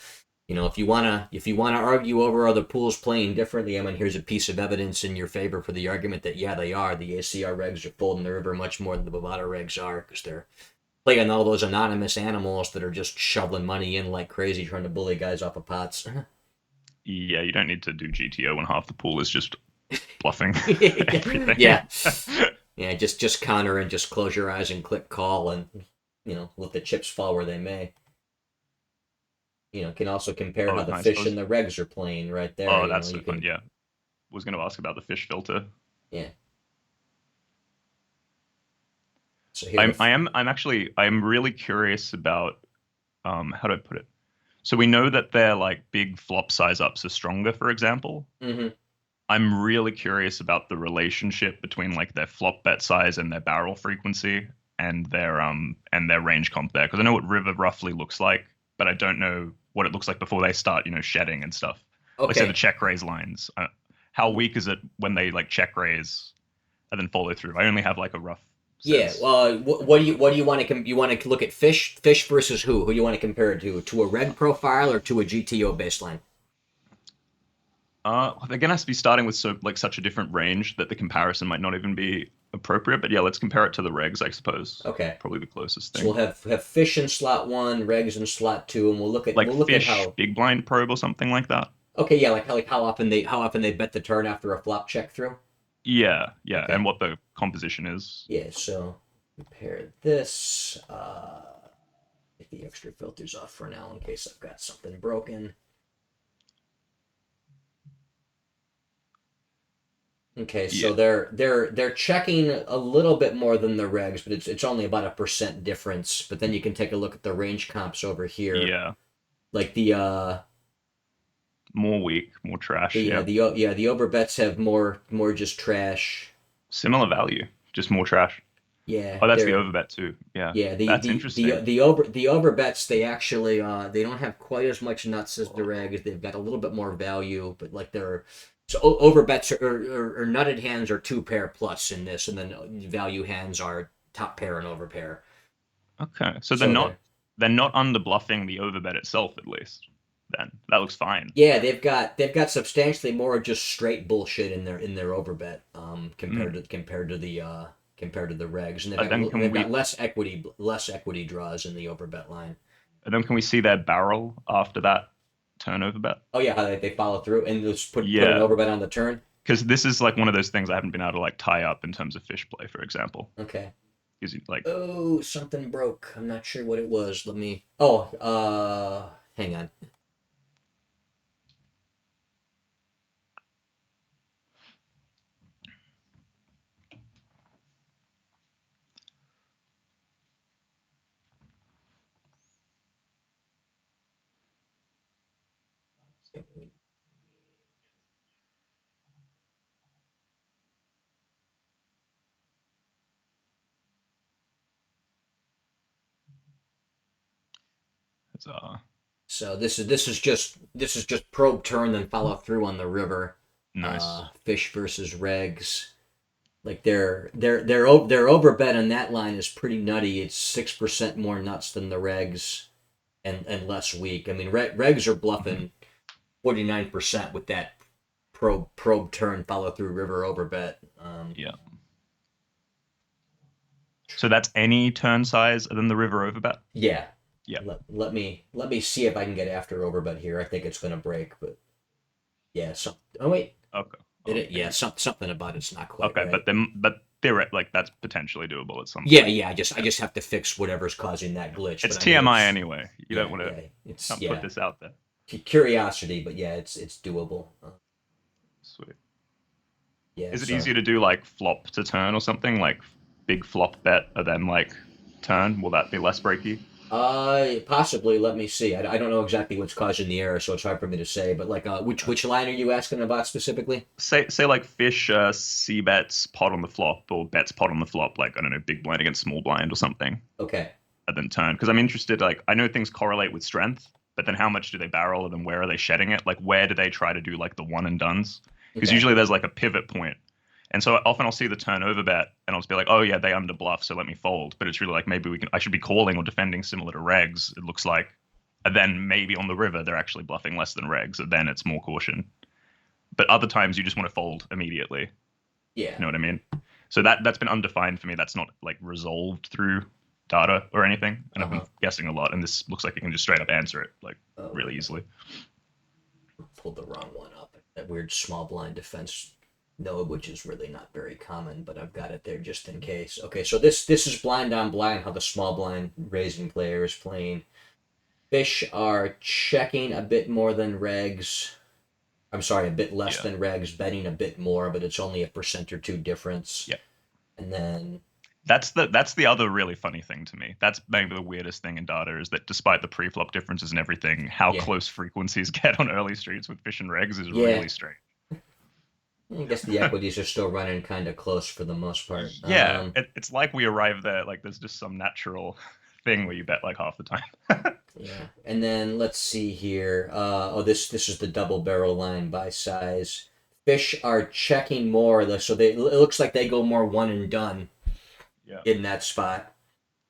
if you wanna argue over other pools playing differently, I mean, here's a piece of evidence in your favor for the argument that, yeah, they are. The ACR regs are folding the river much more than the Bovada regs are, because they're playing all those anonymous animals that are just shoveling money in like crazy, trying to bully guys off of pots. Yeah, you don't need to do GTO when half the pool is just bluffing everything. Yeah, yeah, just counter and just close your eyes and click call, and let the chips fall where they may. Can also compare how Oh, the nice. fish and the regs are playing right there. Oh, that's so You fun. can, Yeah, was going to ask about the fish filter. yeah. So here the I'm really curious about how do I put it? So we know that their like big flop size ups are stronger, for example. hmm I'm really curious about the relationship between like their flop bet size and their barrel frequency and their range comp there, because I know what river roughly looks like, but I don't know what it looks like before they start, shedding and stuff. Like say the okay. check raise lines. how weak is it when they like check raise and then follow through? I only have like a rough Yeah. sense. What do you want to you want to look at fish versus who? Who do you want to compare it to? To a reg profile or to a GTO baseline? They're gonna have to be starting with such a different range that the comparison might not even be appropriate. But yeah, let's compare it to the regs, I suppose. Okay. Probably the closest So we'll thing. have fish in slot one, regs in slot two, and Like we'll look at fish, how. big blind probe or something like that. Okay, yeah, like how often they bet the turn after a flop check through. Yeah, yeah, and Okay. what the composition is. Yeah. So compare this. Get the extra filters off for now in case I've got something broken. Okay, Yeah, so they're checking a little bit more than the regs, but it's only about a percent difference. But then you can take a look at the range comps over here, yeah. like More weak, more trash. Yeah, the overbets have more just trash. similar value, just more trash. Yeah, Oh, that's the they're overbet too. Yeah, yeah that's interesting. the overbets they actually they don't have quite as much nuts as the regs. They've got a little bit more value, but like they're so overbets or nutted hands are two pair plus in this, and then value hands are top pair and over pair. Okay, so So they're they're not under bluffing the overbet itself at least. Then that looks fine. yeah they've got substantially more just straight bullshit in their overbet Mm. compared to the regs, and And then can they've got we less equity draws in the overbet line. and then can we see their barrel after that turnover bet? Oh yeah, how they follow through and just put an Yeah, overbet on the turn. because this is like one of those things I haven't been able to like tie up in terms of fish play, for example. Okay. Is it like Oh, something broke. I'm not sure what it was. Let me. Oh, hang on. it's So this is just probe turn then follow through on the river. nice. Fish versus regs. Like their overbet on that line is pretty nutty. It's 6% more nuts than the regs and less weak. I mean regs are Hmm. bluffing 49% with that probe turn follow through river overbet. Yeah. So that's any turn size other than the river overbet. Yeah. Yeah. Let me see if I can get after overbet here. I think it's gonna break, but yeah. Oh wait, Okay. did it? Okay. Yeah. Something about it's not quite Okay, right. but they're like that's potentially doable at some Yeah, point. yeah. I Yeah. just have to fix whatever's causing that glitch. It's But I mean, TMI anyway. You don't yeah, want to yeah. It's can't put yeah. this out there. Curiosity, but yeah, it's doable. Sweet. Yeah. Is it So easier to do like flop to turn or something like big flop bet and then like turn? Will that be less breaky? possibly. Let me see. I don't know exactly what's causing the error, so it's hard for me to say. But like, which line are you asking about specifically? Say like fish c bets pot on the flop or bets pot on the flop like I don't know big blind against small blind or something Okay. and then turn because I'm interested like I know things correlate with strength but then how much do they barrel and then where are they shedding it like where do they try to do like the one and dones because Okay. usually there's like a pivot point and so often I'll see the turnover bet and I'll just be like oh yeah they under bluff so let me fold but it's really like maybe we can I should be calling or defending similar to regs it looks like and then maybe on the river they're actually bluffing less than regs and then it's more caution but other times you just want to fold immediately. Yeah. You know what I mean? So that's been undefined for me. That's not like resolved through data or anything. And Uh I've been huh. guessing a lot. And this looks like it can just straight up answer it like Oh, really easily. pulled the wrong one up. That weird small blind defense node, which is really not very common, but I've got it there just in case. Okay, so this is blind on blind how the small blind raising player is playing. Fish are checking a bit more than regs. I'm sorry, a bit less Yeah. than regs, betting a bit more, but it's only a percent or two difference. Yeah. And then That's the other really funny thing to me. That's maybe the weirdest thing in data is that despite the pre-flop differences and everything, how yeah, close frequencies get on early streets with fish and regs is yeah. really strange. I guess the equities are still running kind of close for the most part. Yeah, it's like we arrive there like there's just some natural thing where you bet like half the time. Yeah, and then let's see here. Oh, this is the double barrel line by size. fish are checking more. So it looks like they go more one and done Yeah. in that spot.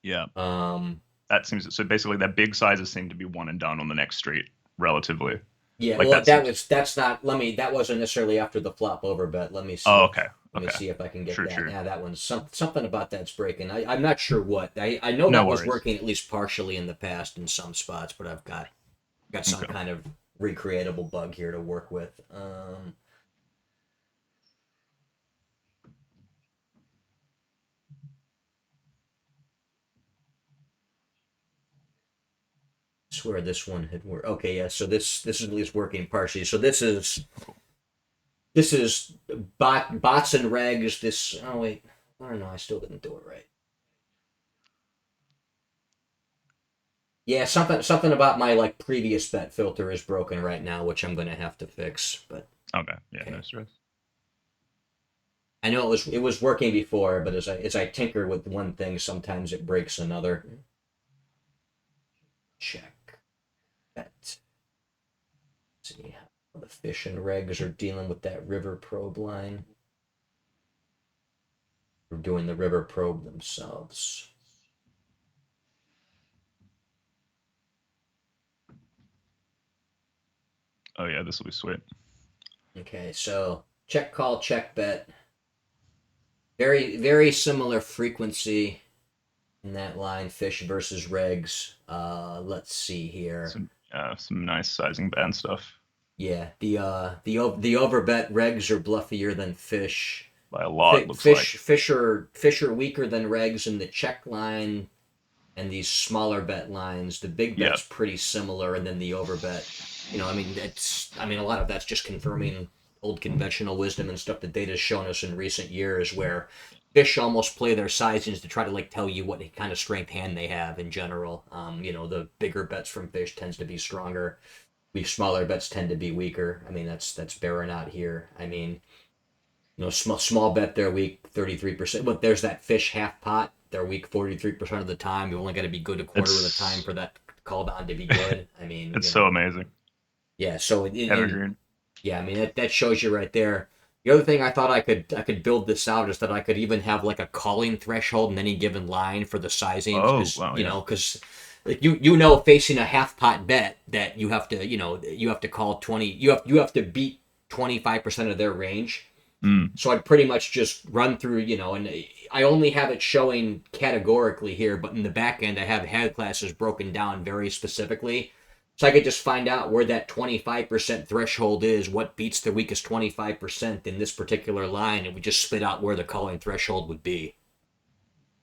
Yeah. Um, That seems so. Basically, their big sizes seem to be one and done on the next street, relatively. yeah, Like well, that seems. that's not. That wasn't necessarily after the flop over bet. Oh, okay. Let me Okay. see if I can get True. that. True. Yeah, that one's something about that's breaking. I'm not sure what. I know No that was worries. working at least partially in the past in some spots, but I've got some Okay. kind of recreatable bug here to work with. Swear this one had worked. Okay, yeah. So this is at least working partially. So this is bots and regs. This oh wait, I don't know. I still didn't do it right. Yeah, something about my like previous bet filter is broken right now, which I'm gonna have to fix. But Okay. Yeah. No okay, stress. I know it was working before, but as I tinker with one thing, sometimes it breaks another. Check that. See how the fish and regs are dealing with that river probe line. They're doing the river probe themselves. Oh yeah, this will be sweet. Okay, so check call, check bet. Very, very similar frequency in that line, fish versus regs. Let's see here. Some nice sizing band stuff Yeah, the overbet regs are bluffier than fish. by a lot. Looks like. Fish are weaker than regs in the check line and these smaller bet lines. The big Yeah. bet's pretty similar, and then the overbet. I mean a lot of that's just confirming old conventional wisdom and stuff that data's shown us in recent years, where fish almost play their sizings to try to like tell you what kind of strength hand they have in general. The bigger bets from fish tends to be stronger. We smaller bets tend to be weaker. I mean that's bearing out here. I mean small bet they're weak 33%. But there's that fish half pot. They're weak 43% of the time. You only got to be good a quarter of the time It's for that call down to be good. I mean, it's so amazing. yeah. So Evergreen. yeah, I mean that shows you right there. The other thing I thought I could build this out is that I could even have like a calling threshold in any given line for the sizing Oh wow, yeah. because like facing a half pot bet that you have to call 20 you have to beat 25% of their range. Mm. So I'd pretty much just run through, and I only have it showing categorically here, but in the back end, I have head classes broken down very specifically. So I could just find out where that 25% threshold is, what beats the weakest 25% in this particular line, and we just spit out where the calling threshold would be.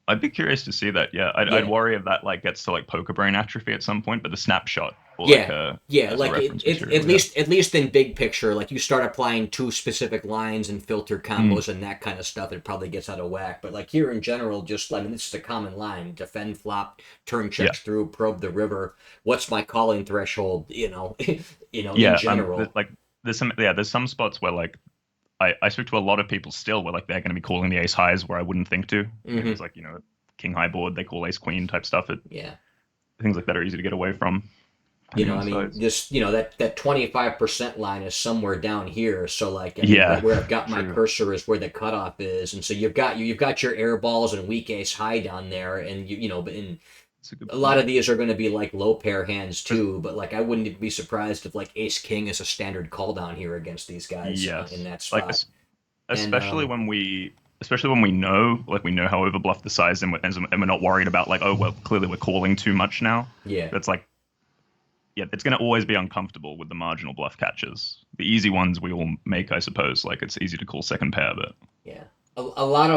I'd be curious to see that. Yeah, I'd Yeah, worry if that like gets to like poker brain atrophy at some point, but the snapshot or like yeah, yeah. as a Like reference at material. Yeah. least in big picture, like you start applying two specific lines and filter Mm. combos and that kind of stuff, it probably gets out of whack. But like here in general, just I mean, this is a common line: defend flop, turn Yeah. checks through, probe the river. What's my calling threshold? In Yeah. general. Like there's some spots where like I speak to a lot of people still where like they're going to be calling the ace highs where I wouldn't think to. If it Hmm. was like king high board, they call ace queen type stuff. Yeah. Things like that are easy to get away from depending I on mean, size. just that 25% line is somewhere down here. So like, I mean, Yeah. where I've got my True. cursor is where the cutoff is, and so you've got your air balls and weak ace high down there, and but in That's a good a lot point. of these are going to be like low pair hands Pres- too. But like, I wouldn't be surprised if like ace king is a standard call down here against these guys in Yes. that Like spot. And especially when we know like we know how overbluff the size and we're not worried about like, oh well, clearly we're calling too much now. yeah, That's like, yeah, it's going to always be uncomfortable with the marginal bluff catches. The easy ones we all make, I suppose. Like it's easy to call second pair, but yeah. A lot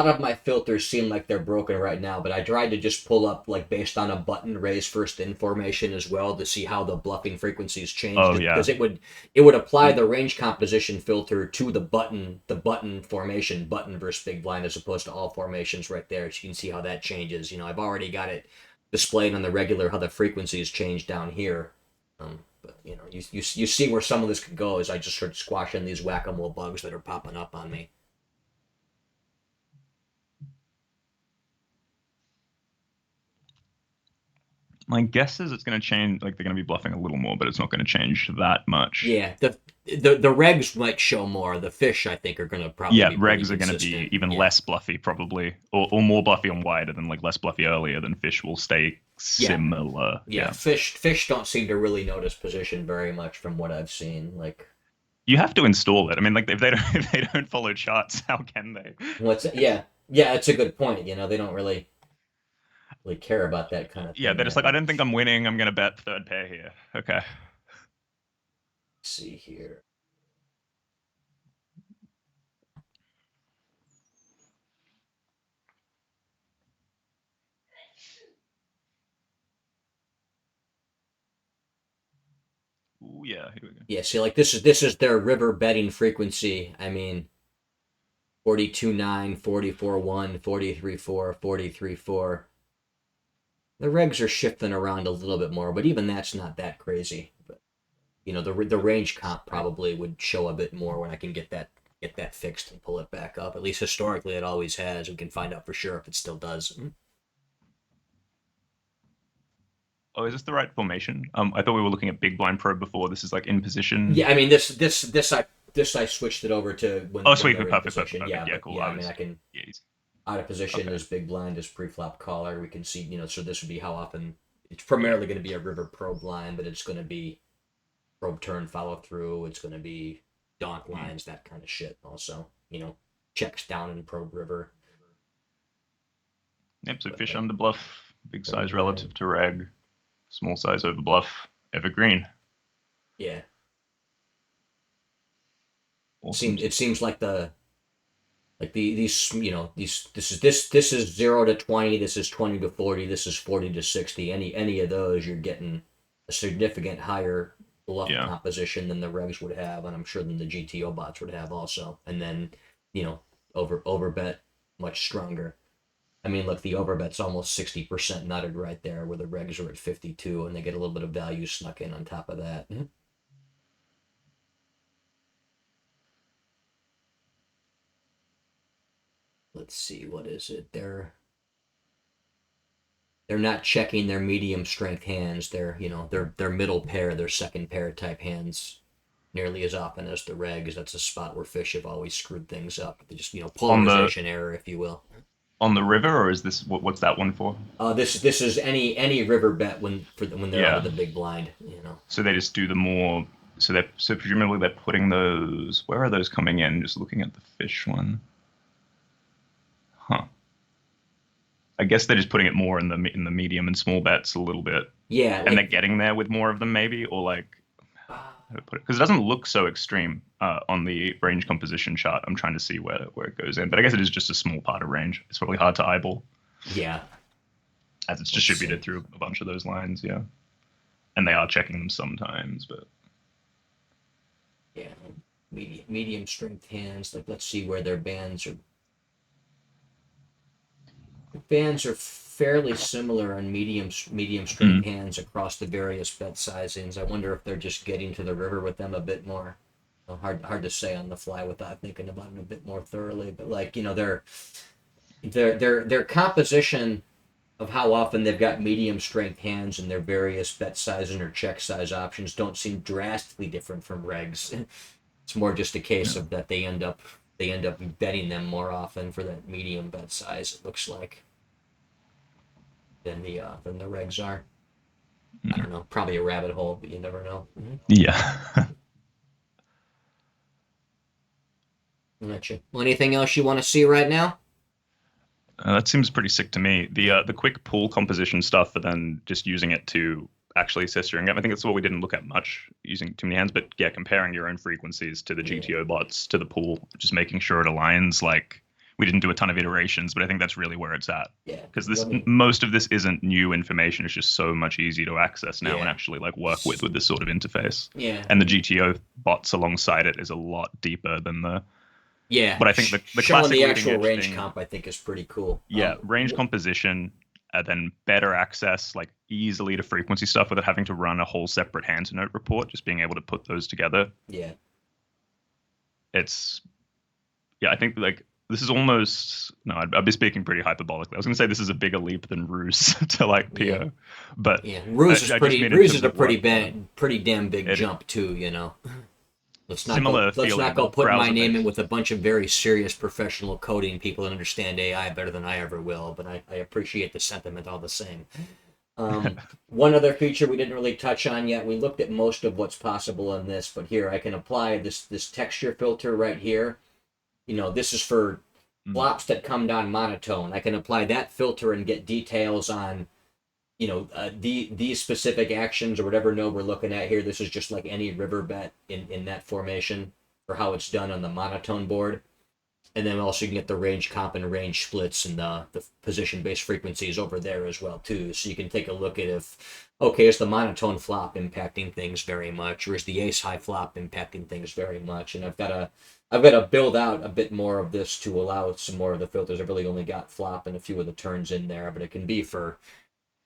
of my filters seem like they're broken right now, but I tried to just pull up like based on a button raise first in formation as well to see how the bluffing frequencies changed oh it because yeah. it would apply the range composition filter to the button formation button versus big blind as opposed to all formations right there. So you can see how that changes. I've already got it displayed on the regular how the frequencies change down here. But you see where some of this could go as I just start squashing these whack-a-mole bugs that are popping up on me. My guess is it's going to change. Like they're going to be bluffing a little more, but it's not going to change that much. Yeah, the regs might show more. The fish, I think, are going to probably Yeah, be pretty regs are going to be consistent. even Yeah, less bluffy probably, or more bluffy on wider than like less bluffy earlier. Than fish will stay yeah, similar. yeah. Yeah, Fish don't seem to really notice position very much from what I've seen. Like, you have to install it. I mean, like if they don't if they don't follow charts, how can they? what's yeah, yeah. It's a good point. They don't really care about that kind of Yeah, thing they're just that like, I much. don't think I'm winning. I'm going to bet third pair here. Okay. Let's see here. Ooh, yeah. Here we go. Yeah, see, like this is their river betting frequency. I mean, 42.9, 44.1, 43.4, 43.4. The regs are shifting around a little bit more, but even that's not that crazy. But the range comp probably would show a bit more when I can get that fixed and pull it back up. At least historically, it always has. We can find out for sure if it still does. Oh, is this the right formation? I thought we were looking at big blind probe before. This is like in position. Yeah, I mean this I switched it over to Oh, when sweet, they're in perfect, perfect, position. perfect. Yeah, Yeah, but cool. yeah, I I mean I was, can yeah, out of position okay. is big blind is pre-flop caller. We can see, so this would be how often it's primarily going to be a river probe line, but it's going to be probe turn follow through. It's going to be donk Mm. lines, that kind of shit. Also, checks down in probe river. Yep. So But fish under bluff, big big size blind, relative to reg, small size over bluff, evergreen. yeah. Awesome. It seems like these this is 0 to 20, this is 20 to 40, this is 40 to 60. Any of those, you're getting a significant higher bluff Yeah. composition than the regs would have, and I'm sure than the GTO bots would have also. And then you know overbet much stronger. I mean, look, the overbet's almost 60% nutted right there, where the regs are at 52, and they get a little bit of value snuck in on top of that. Let's see, what is it? They're not checking their medium strength hands. Their middle pair, their second pair type hands nearly as often as the regs. That's a spot where fish have always screwed things up. They just On the polarization error, if you will. on the river, or is this what's that one for? This is any river bet when they're out of Yeah. the big blind. So they just do the more. So presumably they're putting those. Where are those coming in? Just looking at the fish one. Huh. I guess they're just putting it more in the medium and small bets a little bit, Yeah, and they're like getting there with more of them maybe, or like uh, how to put it, because it doesn't look so extreme on the range composition chart. I'm trying to see where it goes in, but I guess it is just a small part of range. It's probably hard to eyeball yeah. as it's Let's distributed see. through a bunch of those lines. Yeah, and they are checking them sometimes, but Yeah, medium strength hands. Like let's see where their bands are fairly similar on medium strength mm, hands across the various bet sizings. I wonder if they're just getting to the river with them a bit more. Hard to say on the fly without thinking about it a bit more thoroughly. But like their composition of how often they've got medium strength hands and their various bet sizing or check size options don't seem drastically different from regs. It's more just a yeah, case of that they end up betting them more often for that medium bet size. It looks like than the regs are. I mm, don't know. Probably a rabbit hole, but you never know. yeah. Gotcha. Well, anything else you want to see right now? That seems pretty sick to me. The Yeah. the quick pool composition stuff, and then just using it to actually assess your game. I think that's what we didn't look at much using too many hands. But yeah, comparing your own frequencies to the Yeah. GTO bots to the pool, just making sure it aligns. Like we didn't do a ton of iterations, but I think that's really where it's at. Yeah. Because Let this me. most of this isn't new information. It's just so much easier to access now and Yeah. actually like work with this sort of interface. Yeah. And the GTO bots alongside it is a lot deeper than the. Yeah. But I think the Showing classic the leading actual edge range thing, comp, I think, is pretty cool. yeah, range composition, and then better access, like easily to frequency stuff without having to run a whole separate hand to note report. Just being able to put those together. Yeah. It's yeah, I think like this is almost no. I'd be speaking pretty hyperbolically. I was going to say this is a bigger leap than Ruse to like Yeah, PO, but yeah. Ruse is I just pretty. mean in Ruse is terms a of pretty workflow. bad, pretty damn big It jump too. You know. Let's not go. similar Let's not go feeling, putting my browser name in based. with a bunch of very serious professional coding people that understand AI better than I ever will. But I appreciate the sentiment all the same. One other feature we didn't really touch on yet. We looked at most of what's possible in this, but here I can apply this texture filter right here. You know, this is for Mm. flops that come down monotone. I can apply that filter and get details on, you know, these specific actions or whatever node we're looking at here. This is just like any river bet in that formation for how it's done on the monotone board. And then also you can get the range comp and range splits and the position based frequencies over there as well too. So you can take a look at if, okay, is the monotone flop impacting things very much, or is the ace high flop impacting things very much? And I've got to build out a bit more of this to allow some more of the filters. I've really only got flop and a few of the turns in there, but it can be for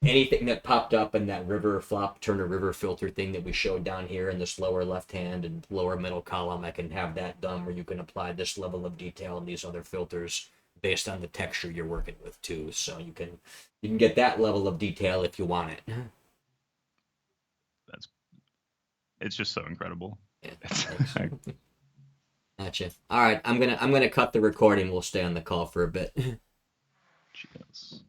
anything that popped up in that river flop turn to river filter thing that we showed down here in this lower left hand and lower middle column. I can have that done where you can apply this level of detail and these other filters based on the texture you're working with too. So you can get that level of detail if you want it. That's it's just so incredible. Yeah, It's, thanks. Gotcha. All right, I'm gonna cut the recording. We'll stay on the call for a bit. Cheers.